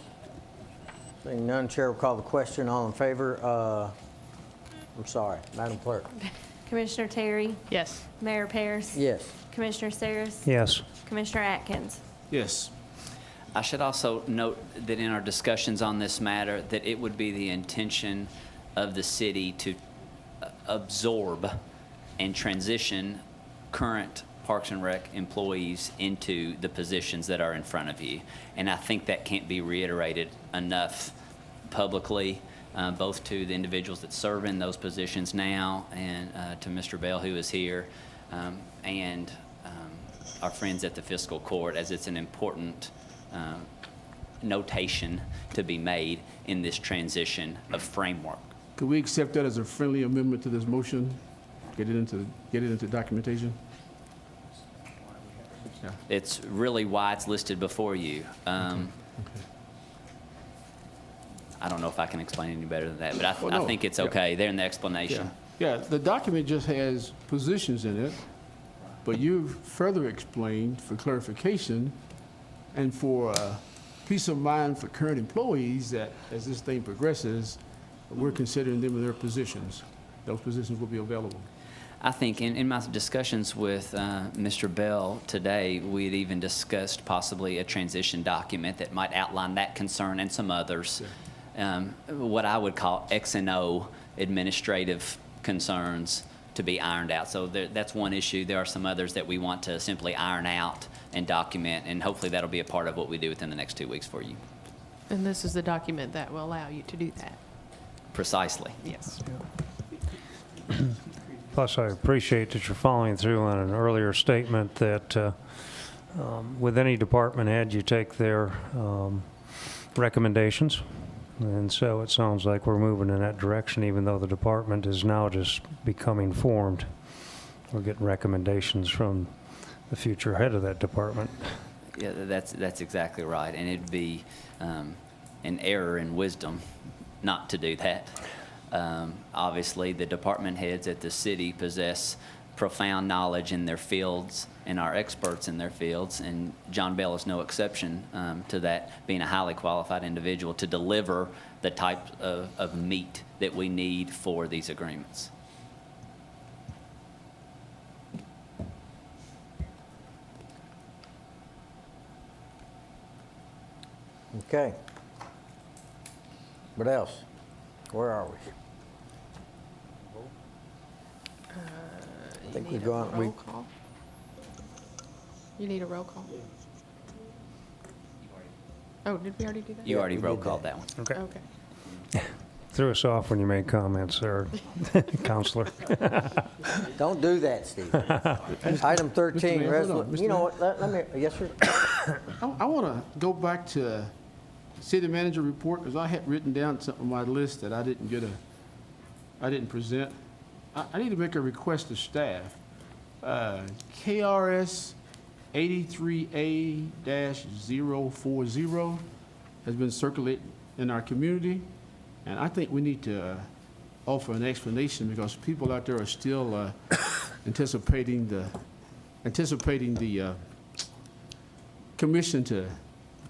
Seeing none, Chair will call the question. All in favor? I'm sorry, Madam Clerk. Commissioner Terry? Yes. Mayor Paris? Yes. Commissioner Saris? Yes. Commissioner Atkins? Yes. I should also note that in our discussions on this matter, that it would be the intention of the city to absorb and transition current Parks and Rec employees into the positions that are in front of you. And I think that can't be reiterated enough publicly, both to the individuals that serve in those positions now and to Mr. Bell, who is here, and our friends at the fiscal court, as it's an important notation to be made in this transition of framework. Could we accept that as a friendly amendment to this motion? Get it into documentation? Yeah. It's really why it's listed before you. Okay. I don't know if I can explain any better than that, but Well, no. I think it's Yeah. okay. They're in the explanation. Yeah, the document just has positions in it, but you've further explained for clarification and for peace of mind for current employees that as this thing progresses, we're considering them in their positions. Those positions will be available. I think in my discussions with Mr. Bell today, we had even discussed possibly a transition document that might outline that concern and some others. What I would call X and O administrative concerns to be ironed out. So that's one issue. There are some others that we want to simply iron out and document, and hopefully that'll be a part of what we do within the next 2 weeks for you. And this is the document that will allow you to do that. Precisely. Yes. Plus, I appreciate that you're following through on an earlier statement that with any department head, you take their recommendations. And so it sounds like we're moving in that direction, even though the department is now just becoming formed. We're getting recommendations from the future head of that department. Yeah, that's exactly right. And it'd be an error in wisdom not to do that. Obviously, the department heads at the city possess profound knowledge in their fields and are experts in their fields, and John Bell is no exception to that, being a highly qualified individual to deliver the type of meat that we need for these agreements. Okay. What else? Where are we? I think we've gone. Roll call. You need a roll call? Oh, did we already do that? You already we roll did called that. that one. Okay. Threw us off when you made comments there, Counselor. Don't do that, Steve. Item 13, Mr. Mayor, hold on, you know Mr. what, let me, yes, sir? I want to go back to city manager report, because I had written down something on my list that I didn't present. I need to make a request to staff. KRS 83A-040 has been circulated in our community, and I think we need to offer an explanation because people out there are still anticipating the commission to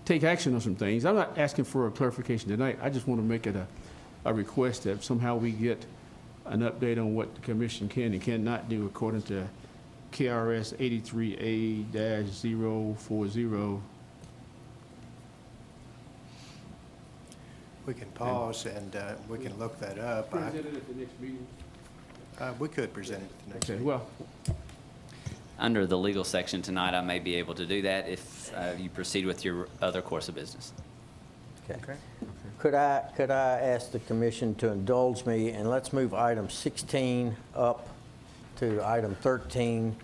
take action on some things. I'm not asking for a clarification tonight. I just want to make it a request that somehow we get an update on what the commission can and cannot do according to KRS 83A-040. We can pause and we can look that up. Present it at the next meeting. We could present it at the next Okay, meeting. well, Under the legal section tonight, I may be able to do that if you proceed with your other course of business. Okay. Could I ask the commission to indulge me, and let's move item 16 up to item 13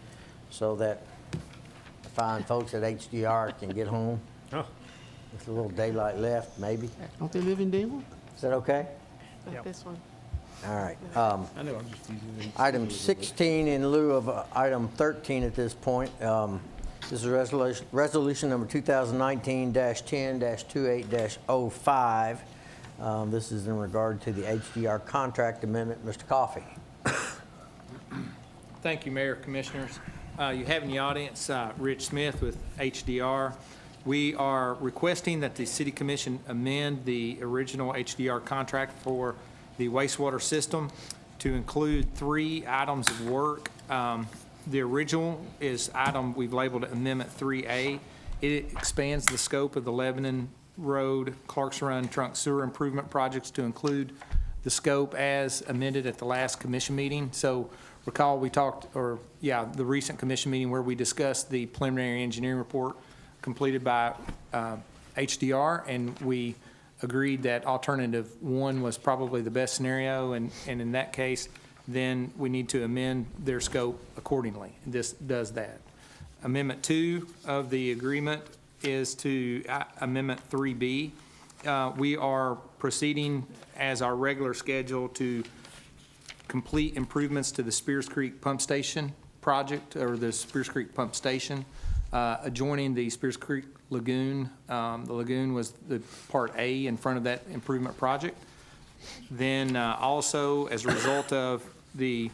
so that the fine folks at HDR can get home? With a little daylight left, maybe? don't they live in Danville? Is that okay? Like this one. All right. I know, I'm just using it. Item 16 in lieu of item 13 at this point. This is resolution number 2019-10-28-05. This is in regard to the HDR contract amendment. Mr. Coffey. Thank you, Mayor, Commissioners. You have in the audience Rich Smith with HDR. We are requesting that the City Commission amend the original HDR contract for the wastewater system to include 3 items of work. The original is item we've labeled Amendment 3A. It expands the scope of the Lebanon Road, Clark's Run Trunk Sewer Improvement projects to include the scope as amended at the last commission meeting. So recall we talked, the recent commission meeting where we discussed the preliminary engineering report completed by HDR, and we agreed that alternative 1 was probably the best scenario, and in that case, then we need to amend their scope accordingly. This does that. Amendment 2 of the agreement is to Amendment 3B. We are proceeding as our regular schedule to complete improvements to the Spears Creek Pump Station project, or the Spears Creek Pump Station, adjoining the Spears Creek Lagoon. The lagoon was the Part A in front of that improvement project. Then also, as a result of the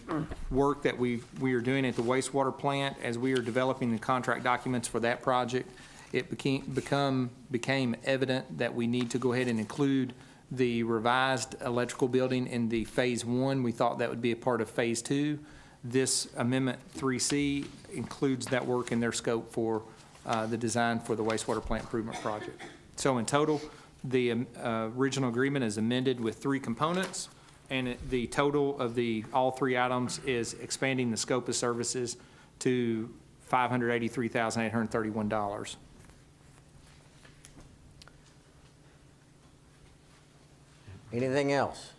work that we are doing at the wastewater plant, as we are developing the contract documents for that project, it became evident that we need to go ahead and include the revised electrical building in the Phase 1. We thought that would be a part of Phase 2. This Amendment 3C includes that work in their scope for the design for the wastewater plant improvement project. So in total, the original agreement is amended with 3 components, and the total of all 3 items is expanding the scope of services to $583,831. Anything else?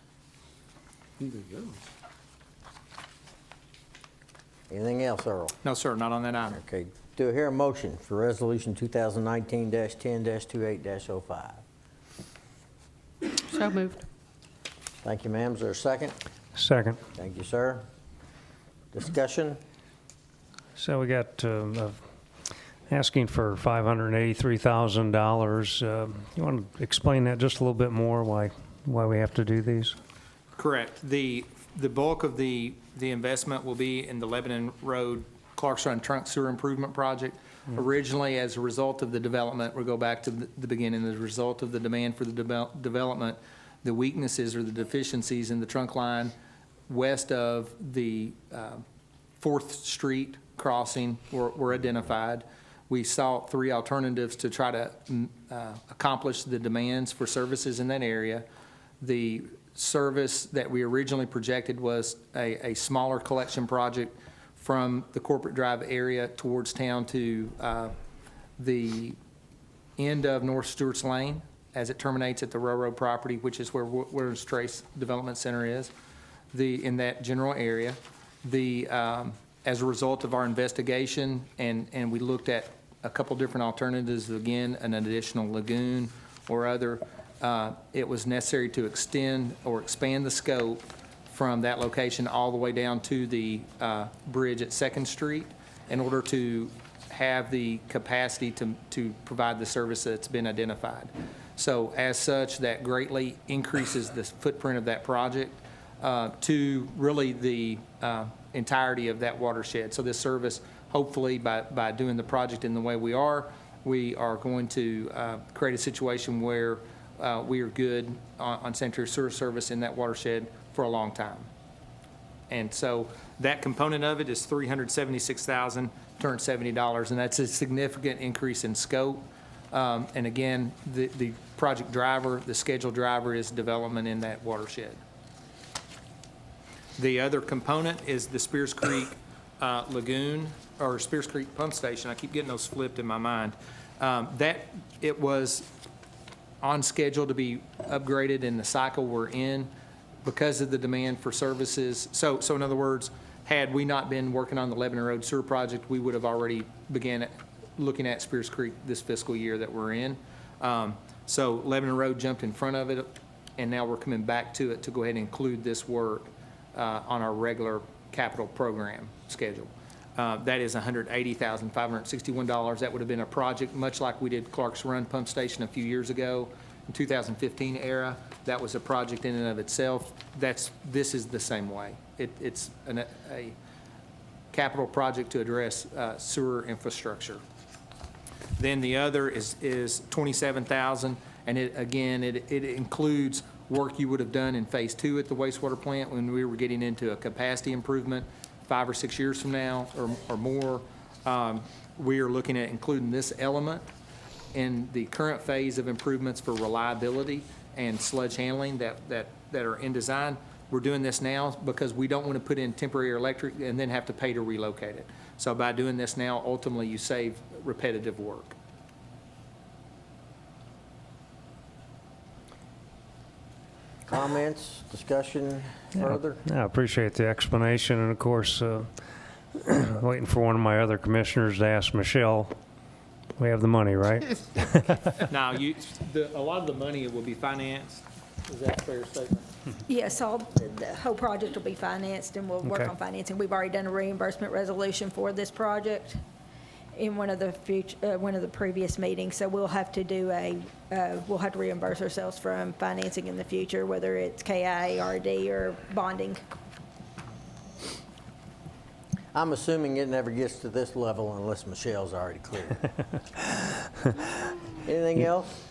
Anything else, Earl? No, sir, not on that item. Okay. Do I hear a motion for Resolution 2019-10-28-05? So moved. Thank you, ma'am. Is there a second? Second. Thank you, sir. Discussion? So we got asking for $583,000. You want to explain that just a little bit more, why we have to do these? Correct. The bulk of the investment will be in the Lebanon Road Clark's Run Trunk Sewer Improvement Project. Originally, as a result of the development, we'll go back to the beginning, as a result of the demand for the development, the weaknesses or the deficiencies in the trunk line west of the 4th Street crossing were identified. We sought 3 alternatives to try to accomplish the demands for services in that area. The service that we originally projected was a smaller collection project from the Corporate Drive area towards town to the end of North Stewart's Lane as it terminates at the railroad property, which is where Williams Trace Development Center is, in that general area. As a result of our investigation, and we looked at a couple different alternatives, again, an additional lagoon or other, it was necessary to extend or expand the scope from that location all the way down to the bridge at 2nd Street in order to have the capacity to provide the service that's been identified. So as such, that greatly increases the footprint of that project to really the entirety of that watershed. So this service, hopefully, by doing the project in the way we are going to create a situation where we are good on sanitary sewer service in that watershed for a long time. And so that component of it is $376,270, and that's a significant increase in scope. And again, the project driver, the scheduled driver, is development in that watershed. The other component is the Spears Creek Lagoon, or Spears Creek Pump Station. I keep getting those flipped in my mind. It was on schedule to be upgraded in the cycle we're in because of the demand for services. So in other words, had we not been working on the Lebanon Road Sewer Project, we would have already began looking at Spears Creek this fiscal year that we're in. So Lebanon Road jumped in front of it, and now we're coming back to it to go ahead and include this work on our regular capital program schedule. That is $180,561. That would have been a project much like we did Clark's Run Pump Station a few years ago in 2015 era. That was a project in and of itself. This is the same way. It's a capital project to address sewer infrastructure. Then the other is $27,000, and it includes work you would have done in phase 2 at the wastewater plant when we were getting into a capacity improvement 5 or 6 years from now or more. We are looking at including this element in the current phase of improvements for reliability and sludge handling that are in design. We're doing this now because we don't want to put in temporary electric and then have to pay to relocate it. So by doing this now, ultimately you save repetitive work. Comments, discussion further? I appreciate the explanation, and of course, waiting for one of my other commissioners to ask Michelle, we have the money, right? Now, a lot of the money will be financed. Is that a fair statement? Yes, the whole project will be financed, and we'll work Okay. on financing. We've already done a reimbursement resolution for this project in one of the previous meetings, so we'll have to we'll have to reimburse ourselves from financing in the future, whether it's KI, RD, or bonding. I'm assuming it never gets to this level unless Michelle's already cleared. Anything else?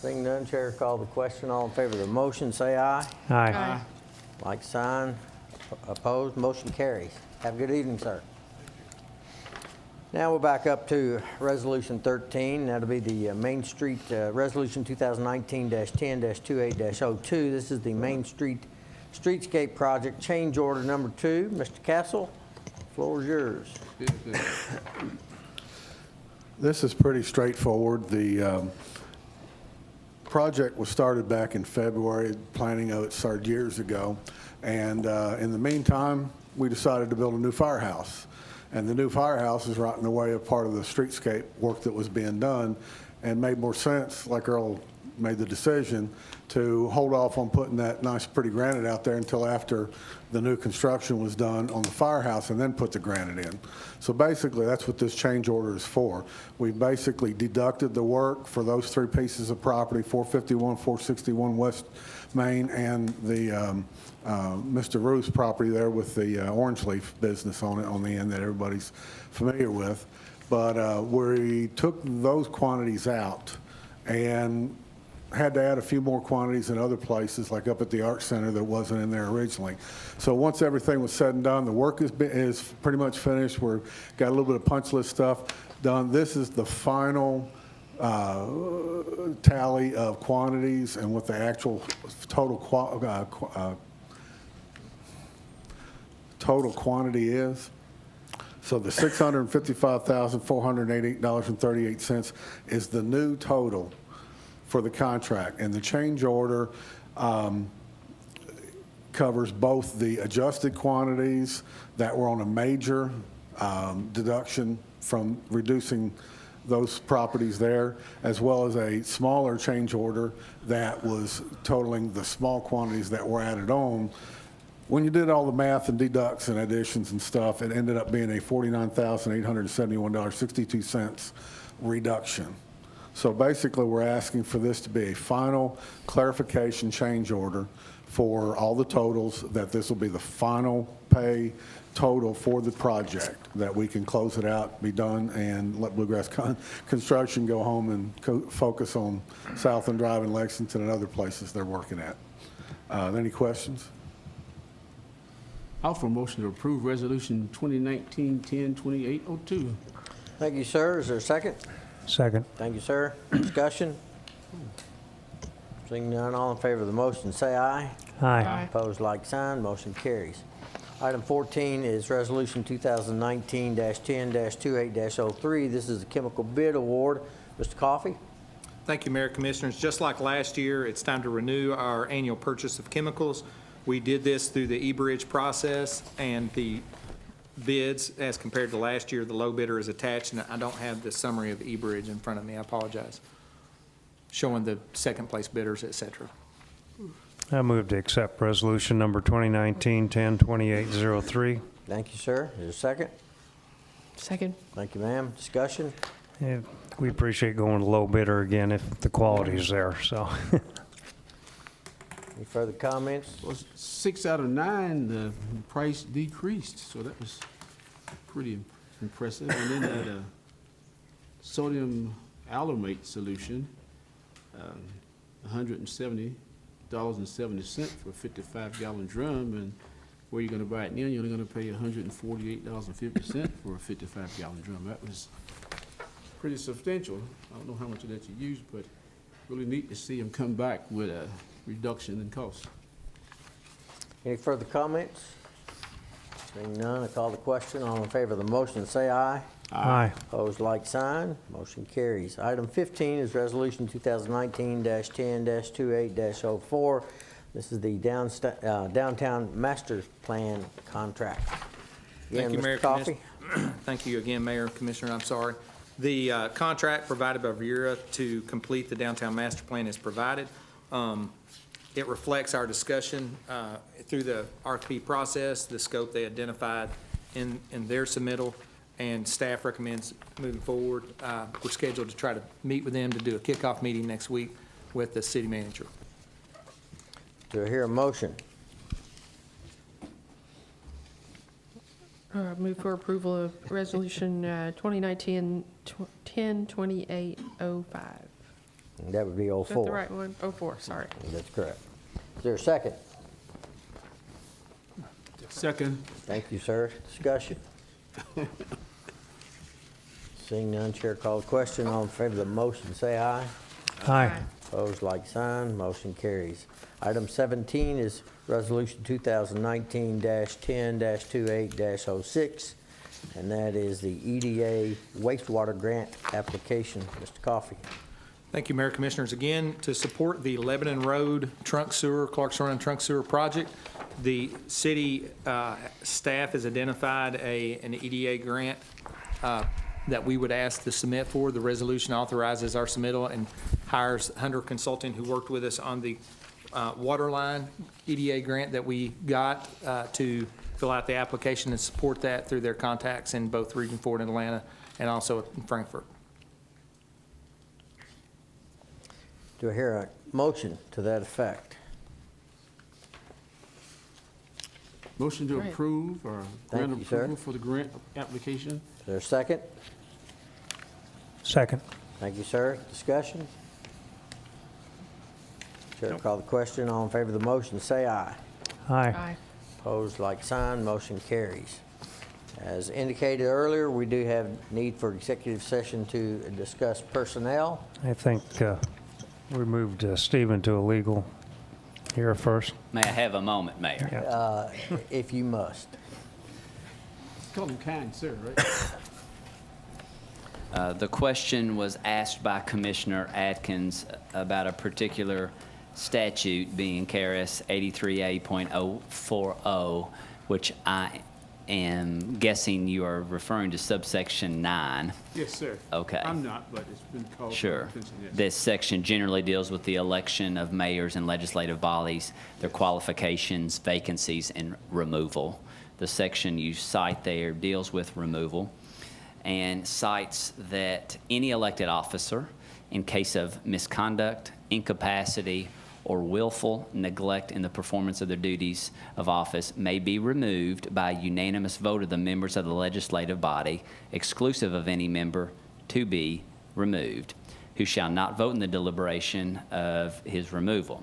Seeing none, Chair call the question. All in favor of the motion, say aye. Aye. Like sign. Opposed, motion carries. Have a good evening, sir. Now we're back up to Resolution 13. That'll be the Main Street, Resolution 2019-10-28-02. This is the Main Street Streetscape Project, change order number 2. Mr. Castle, floor is yours. This is pretty straightforward. The project was started back in February. Planning of it started years ago. And in the meantime, we decided to build a new firehouse. And the new firehouse is right in the way of part of the streetscape work that was being done, and made more sense, like Earl made the decision, to hold off on putting that nice pretty granite out there until after the new construction was done on the firehouse, and then put the granite in. So basically, that's what this change order is for. We basically deducted the work for those 3 pieces of property, 451, 461 West Main, and the Mr. Ruth's property there with the orange leaf business on it on the end that everybody's familiar with. But we took those quantities out and had to add a few more quantities in other places, like up at the Art Center that wasn't in there originally. So once everything was said and done, the work is pretty much finished. We've got a little bit of punch list stuff done. This is the final tally of quantities and what the actual total quantity is. So the $655,488.38 is the new total for the contract, and the change order covers both the adjusted quantities that were on a major deduction from reducing those properties there, as well as a smaller change order that was totaling the small quantities that were added on when you did all the math and deducts and additions and stuff, it ended up being a $49,871.62 reduction. So basically, we're asking for this to be a final clarification change order for all the totals, that this will be the final pay total for the project, that we can close it out, be done, and let Bluegrass Construction go home and focus on Southland Drive in Lexington and other places they're working at. Any questions? I'll offer a motion to approve Resolution 2019-10-2802. Thank you, sir. Is there a second? Second. Thank you, sir. Discussion? Seeing none, all in favor of the motion, say aye. Aye. Opposed, like sign. Motion carries. Item 14 is Resolution 2019-10-28-03. This is the chemical bid award. Mr. Coffey? Thank you, Mayor, Commissioners. Just like last year, it's time to renew our annual purchase of chemicals. We did this through the e-bridge process, and the bids, as compared to last year, the low bidder is attached, and I don't have the summary of e-bridge in front of me. I apologize. Showing the second place bidders, et cetera. I move to accept resolution number 2019-10-2803. Thank you, sir. Is there a second? Second. Thank you, ma'am. Discussion? Yeah, we appreciate going to low bidder again if the quality is there, so. Any further comments? Well, 6 out of 9, the price decreased, so that was pretty impressive. And then that sodium aluminate solution, $170.70 for a 55-gallon drum, and where you're going to buy it now, you're only going to pay $148.50 for a 55-gallon drum. That was pretty substantial. I don't know how much of that you used, but really neat to see them come back with a reduction in cost. Any further comments? Seeing none, I call the question. All in favor of the motion, say aye. Aye. Opposed, like sign. Motion carries. Item 15 is Resolution 2019-10-28-04. This is the Downtown Master Plan Contract. Thank you, Mr. Mayor. Coffey. Thank you again, Mayor, Commissioner, I'm sorry. The contract provided by Viera to complete the downtown master plan is provided. It reflects our discussion through the RFP process, the scope they identified in their submittal, and staff recommends moving forward. We're scheduled to try to meet with them to do a kickoff meeting next week with the city manager. Do I hear a motion? Move for approval of resolution 2019-10-2805. That would be Is 04. that the right one? 04, sorry. That's correct. Is there a second? Second. Thank you, sir. Discussion? Seeing none, chair calls question. All in favor of the motion, say aye. Aye. Opposed, like sign. Motion carries. Item 17 is Resolution 2019-10-28-06, and that is the EDA wastewater grant application. Mr. Coffey. Thank you, Mayor, Commissioners. Again, to support the Lebanon Road trunk sewer, Clark's Run trunk sewer project, the city staff has identified an EDA grant that we would ask to submit for. The resolution authorizes our submittal and hires Hunter Consulting, who worked with us on the water line EDA grant that we got to fill out the application and support that through their contacts in both Region 4 and Atlanta and also in Frankfurt. Do I hear a motion to that effect? Motion to Great. approve or Thank grant you, sir. approval for the grant application. Is there a second? Second. Thank you, sir. Discussion? Chair will call the question. All in favor of the motion, say aye. Aye. Opposed, like sign. Motion carries. As indicated earlier, we do have need for executive session to discuss personnel. I think we moved Stephen to a legal here first. May I have a moment, Mayor? Yeah. If you must. Call him kind, sir, right? The question was asked by Commissioner Atkins about a particular statute being KRS 83A.040, which I am guessing you are referring to subsection 9. Yes, sir. Okay. I'm not, but it's been called. Sure. attention, yes. This section generally deals with the election of mayors and legislative bodies, their qualifications, vacancies, and removal. The section you cite there deals with removal and cites that any elected officer, in case of misconduct, incapacity, or willful neglect in the performance of their duties of office, may be removed by unanimous vote of the members of the legislative body, exclusive of any member to be removed, who shall not vote in the deliberation of his removal.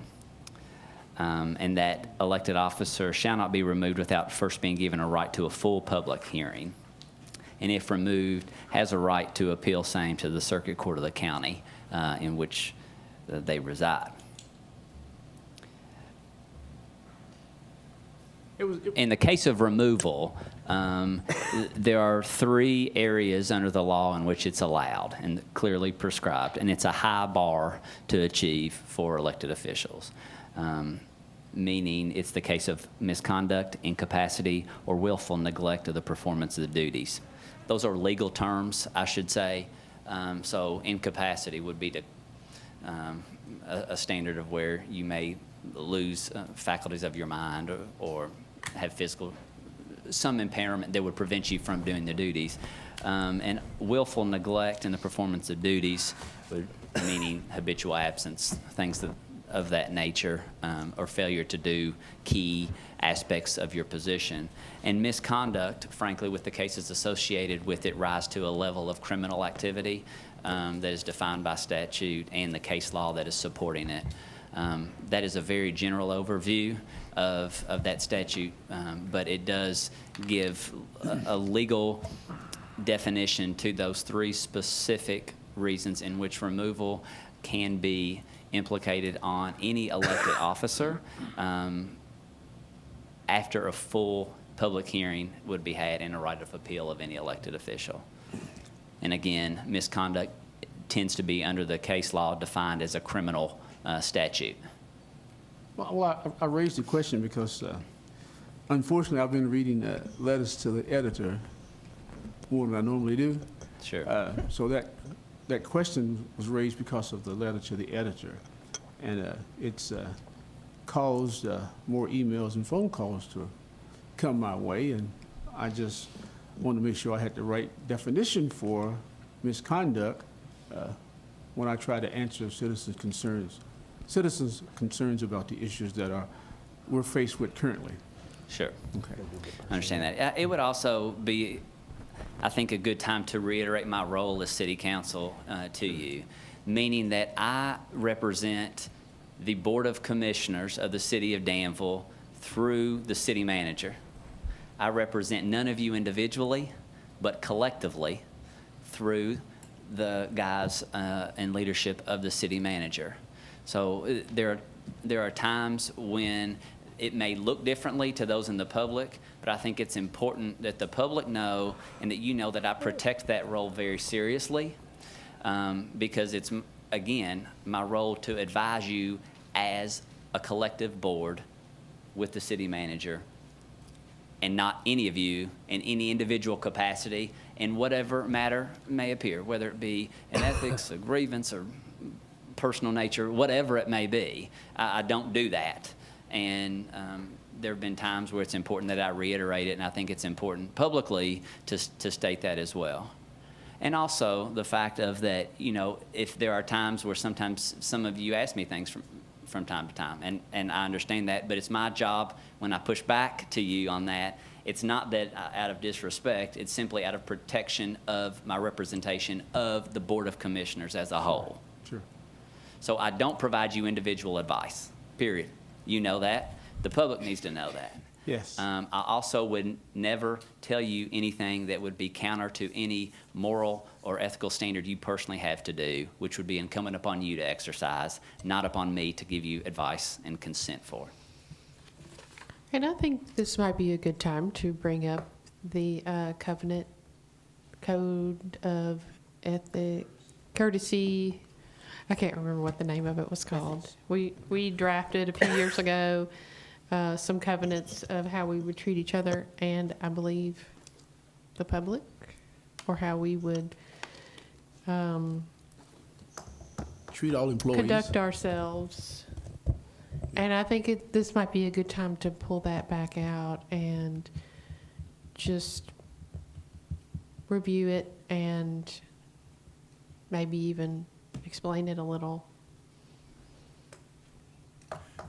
And that elected officer shall not be removed without first being given a right to a full public hearing. And if removed, has a right to appeal same to the circuit court of the county in which they reside. In the case of removal, there are 3 areas under the law in which it's allowed and clearly prescribed, and it's a high bar to achieve for elected officials, meaning it's the case of misconduct, incapacity, or willful neglect of the performance of the duties. Those are legal terms, I should say. So incapacity would be a standard of where you may lose faculties of your mind or have some impairment that would prevent you from doing the duties. And willful neglect in the performance of duties, meaning habitual absence, things of that nature, or failure to do key aspects of your position. And misconduct, frankly, with the cases associated with it, rise to a level of criminal activity that is defined by statute and the case law that is supporting it. That is a very general overview of that statute, but it does give a legal definition to those 3 specific reasons in which removal can be implicated on any elected officer after a full public hearing would be had and a right of appeal of any elected official. And again, misconduct tends to be under the case law defined as a criminal statute. Well, I raised the question because, unfortunately, I've been reading letters to the editor more than I normally do. Sure. So that question was raised because of the letter to the editor, and it's caused more emails and phone calls to come my way, and I just wanted to make sure I had the right definition for misconduct when I try to answer citizens' concerns about the issues that we're faced with currently. Sure. Okay. I understand that. It would also be, I think, a good time to reiterate my role as city council to you, meaning that I represent the Board of Commissioners of the city of Danville through the city manager. I represent none of you individually, but collectively through the guys and leadership of the city manager. So there are times when it may look differently to those in the public, but I think it's important that the public know and that you know that I protect that role very seriously because it's, again, my role to advise you as a collective board with the city manager and not any of you in any individual capacity in whatever matter may appear, whether it be an ethics, a grievance, or personal nature, whatever it may be. I don't do that. And there have been times where it's important that I reiterate it, and I think it's important publicly to state that as well. And also the fact of that, you know, if there are times where sometimes some of you ask me things from time to time, and I understand that, but it's my job when I push back to you on that, it's not that out of disrespect, it's simply out of protection of my representation of the Board of Commissioners as a whole. Sure. So I don't provide you individual advice, period. You know that. The public needs to know that. Yes. I also would never tell you anything that would be counter to any moral or ethical standard you personally have to do, which would be incumbent upon you to exercise, not upon me to give you advice and consent for. And I think this might be a good time to bring up the covenant code of ethic, courtesy. I can't remember what the name of it was called. We drafted a few years ago. some covenants of how we would treat each other and, I believe, the public, or how we would Treat all employees. conduct ourselves. And I think this might be a good time to pull that back out and just review it and maybe even explain it a little.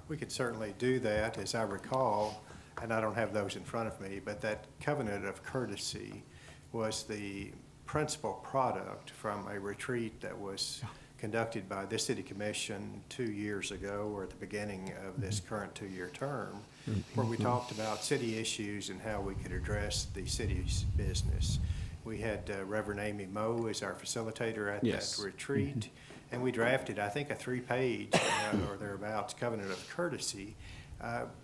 We could certainly do that, as I recall, and I don't have those in front of me, but that covenant of courtesy was the principal product from a retreat that was conducted by this city commission 2 years ago, or at the beginning of this current 2-year term, where we talked about city issues and how we could address the city's business. We had Reverend Amy Moe as our facilitator at that retreat, and we drafted, I think, a 3-page or thereabouts covenant of courtesy,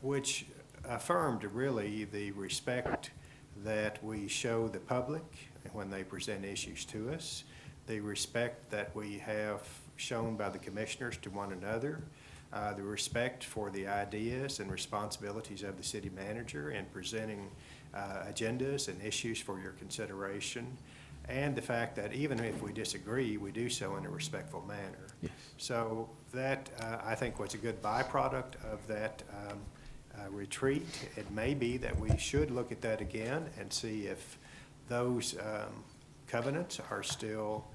which affirmed really the respect that we show the public when they present issues to us, the respect that we have shown by the commissioners to one another, the respect for the ideas and responsibilities of the city manager in presenting agendas and issues for your consideration, and the fact that even if we disagree, we do so in a respectful manner. Yes. So that, I think, was a good byproduct of that retreat. It may be that we should look at that again and see if those covenants are still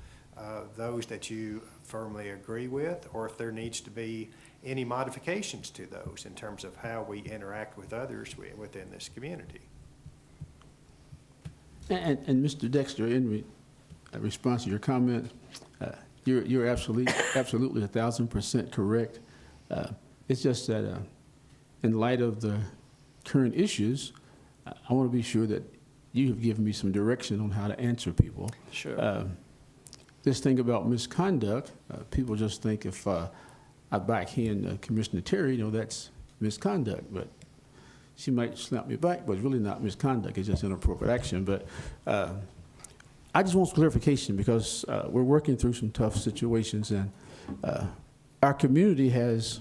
those that you firmly agree with, or if there needs to be any modifications to those in terms of how we interact with others within this community. And Mr. Dexter, in response to your comment, you're absolutely 1,000% correct. It's just that in light of the current issues, I want to be sure that you have given me some direction on how to answer people. Sure. This thing about misconduct, people just think if I backhand Commissioner Terry, that's misconduct, but she might slap me back, but it's really not misconduct, it's just inappropriate action. But I just want some clarification, because we're working through some tough situations, and our community has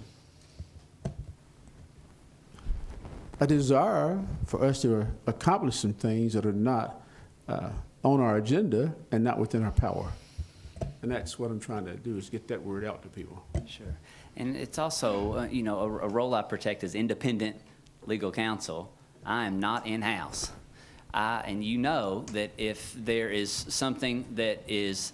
a desire for us to accomplish some things that are not on our agenda and not within our power. And that's what I'm trying to do, is get that word out to people. Sure. And it's also, a role I protect as independent legal counsel. I am not in-house. And you know that if there is something that is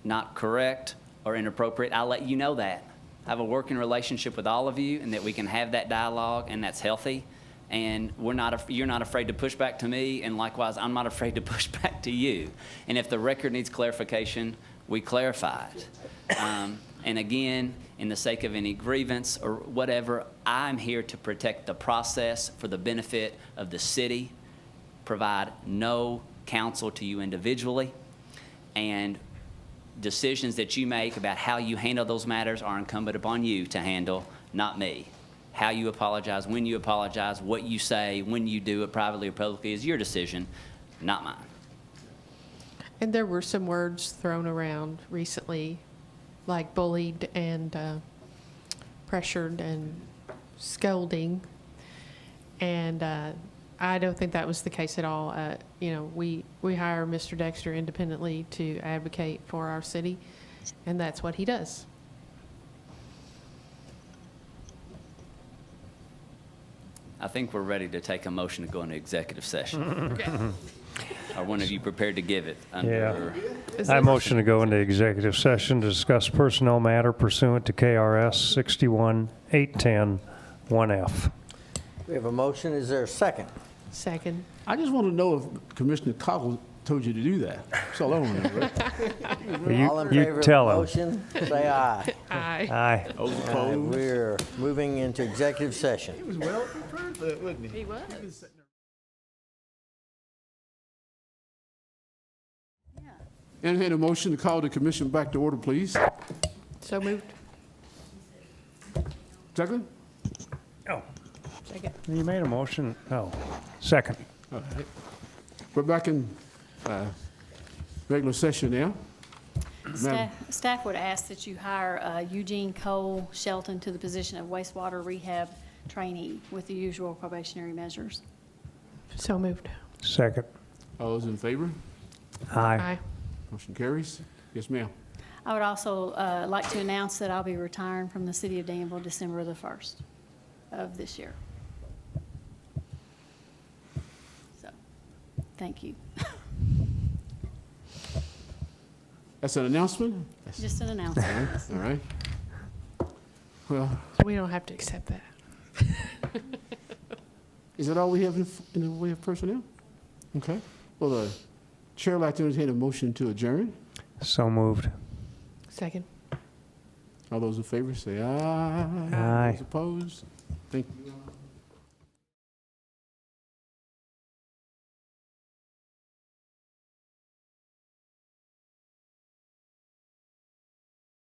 not correct or inappropriate, I'll let you know that. I have a working relationship with all of you, and that we can have that dialogue, and that's healthy. And you're not afraid to push back to me, and likewise, I'm not afraid to push back to you. And if the record needs clarification, we clarify it. And again, in the sake of any grievance or whatever, I'm here to protect the process for the benefit of the city, provide no counsel to you individually, and decisions that you make about how you handle those matters are incumbent upon you to handle, not me. How you apologize, when you apologize, what you say, when you do it privately or publicly is your decision, not mine. And there were some words thrown around recently, like bullied and pressured and scolding. And I don't think that was the case at all. We hire Mr. Dexter independently to advocate for our city, and that's what he does. I think we're ready to take a motion to go into executive session. Are one of you prepared to give it? I motion to go into executive session to discuss personnel matter pursuant to KRS 61-810-1F. We have a motion. Is there a second? Second. I just want to know if Commissioner Coggle told you to do that. That's all I want to know, right? All in favor of the tell him. motion, say aye. Aye. Aye. Those All right, opposed? we're moving into executive session. He was well prepared for that, wasn't he? He was. Entertain a motion to call the commission back to order, please. So moved. Second? Oh, Second. you made a motion? Oh, second. All right. We're back in regular session now. Staff would ask that you hire Eugene Cole Shelton to the position of wastewater rehab trainee with the usual probationary measures. So moved. Second. All those in favor? Aye. Motion carries. Yes, ma'am. I would also like to announce that I'll be retiring from the city of Danville December the 1st of this year. So, thank you. That's an announcement? Just an announcement. All right. Well, We don't have to accept that. is that all we have in the way of personnel? Okay. Well, the chair would like to entertain a motion to adjourn. So moved. Second. All those in favor say aye. Aye. Those opposed? Thank you.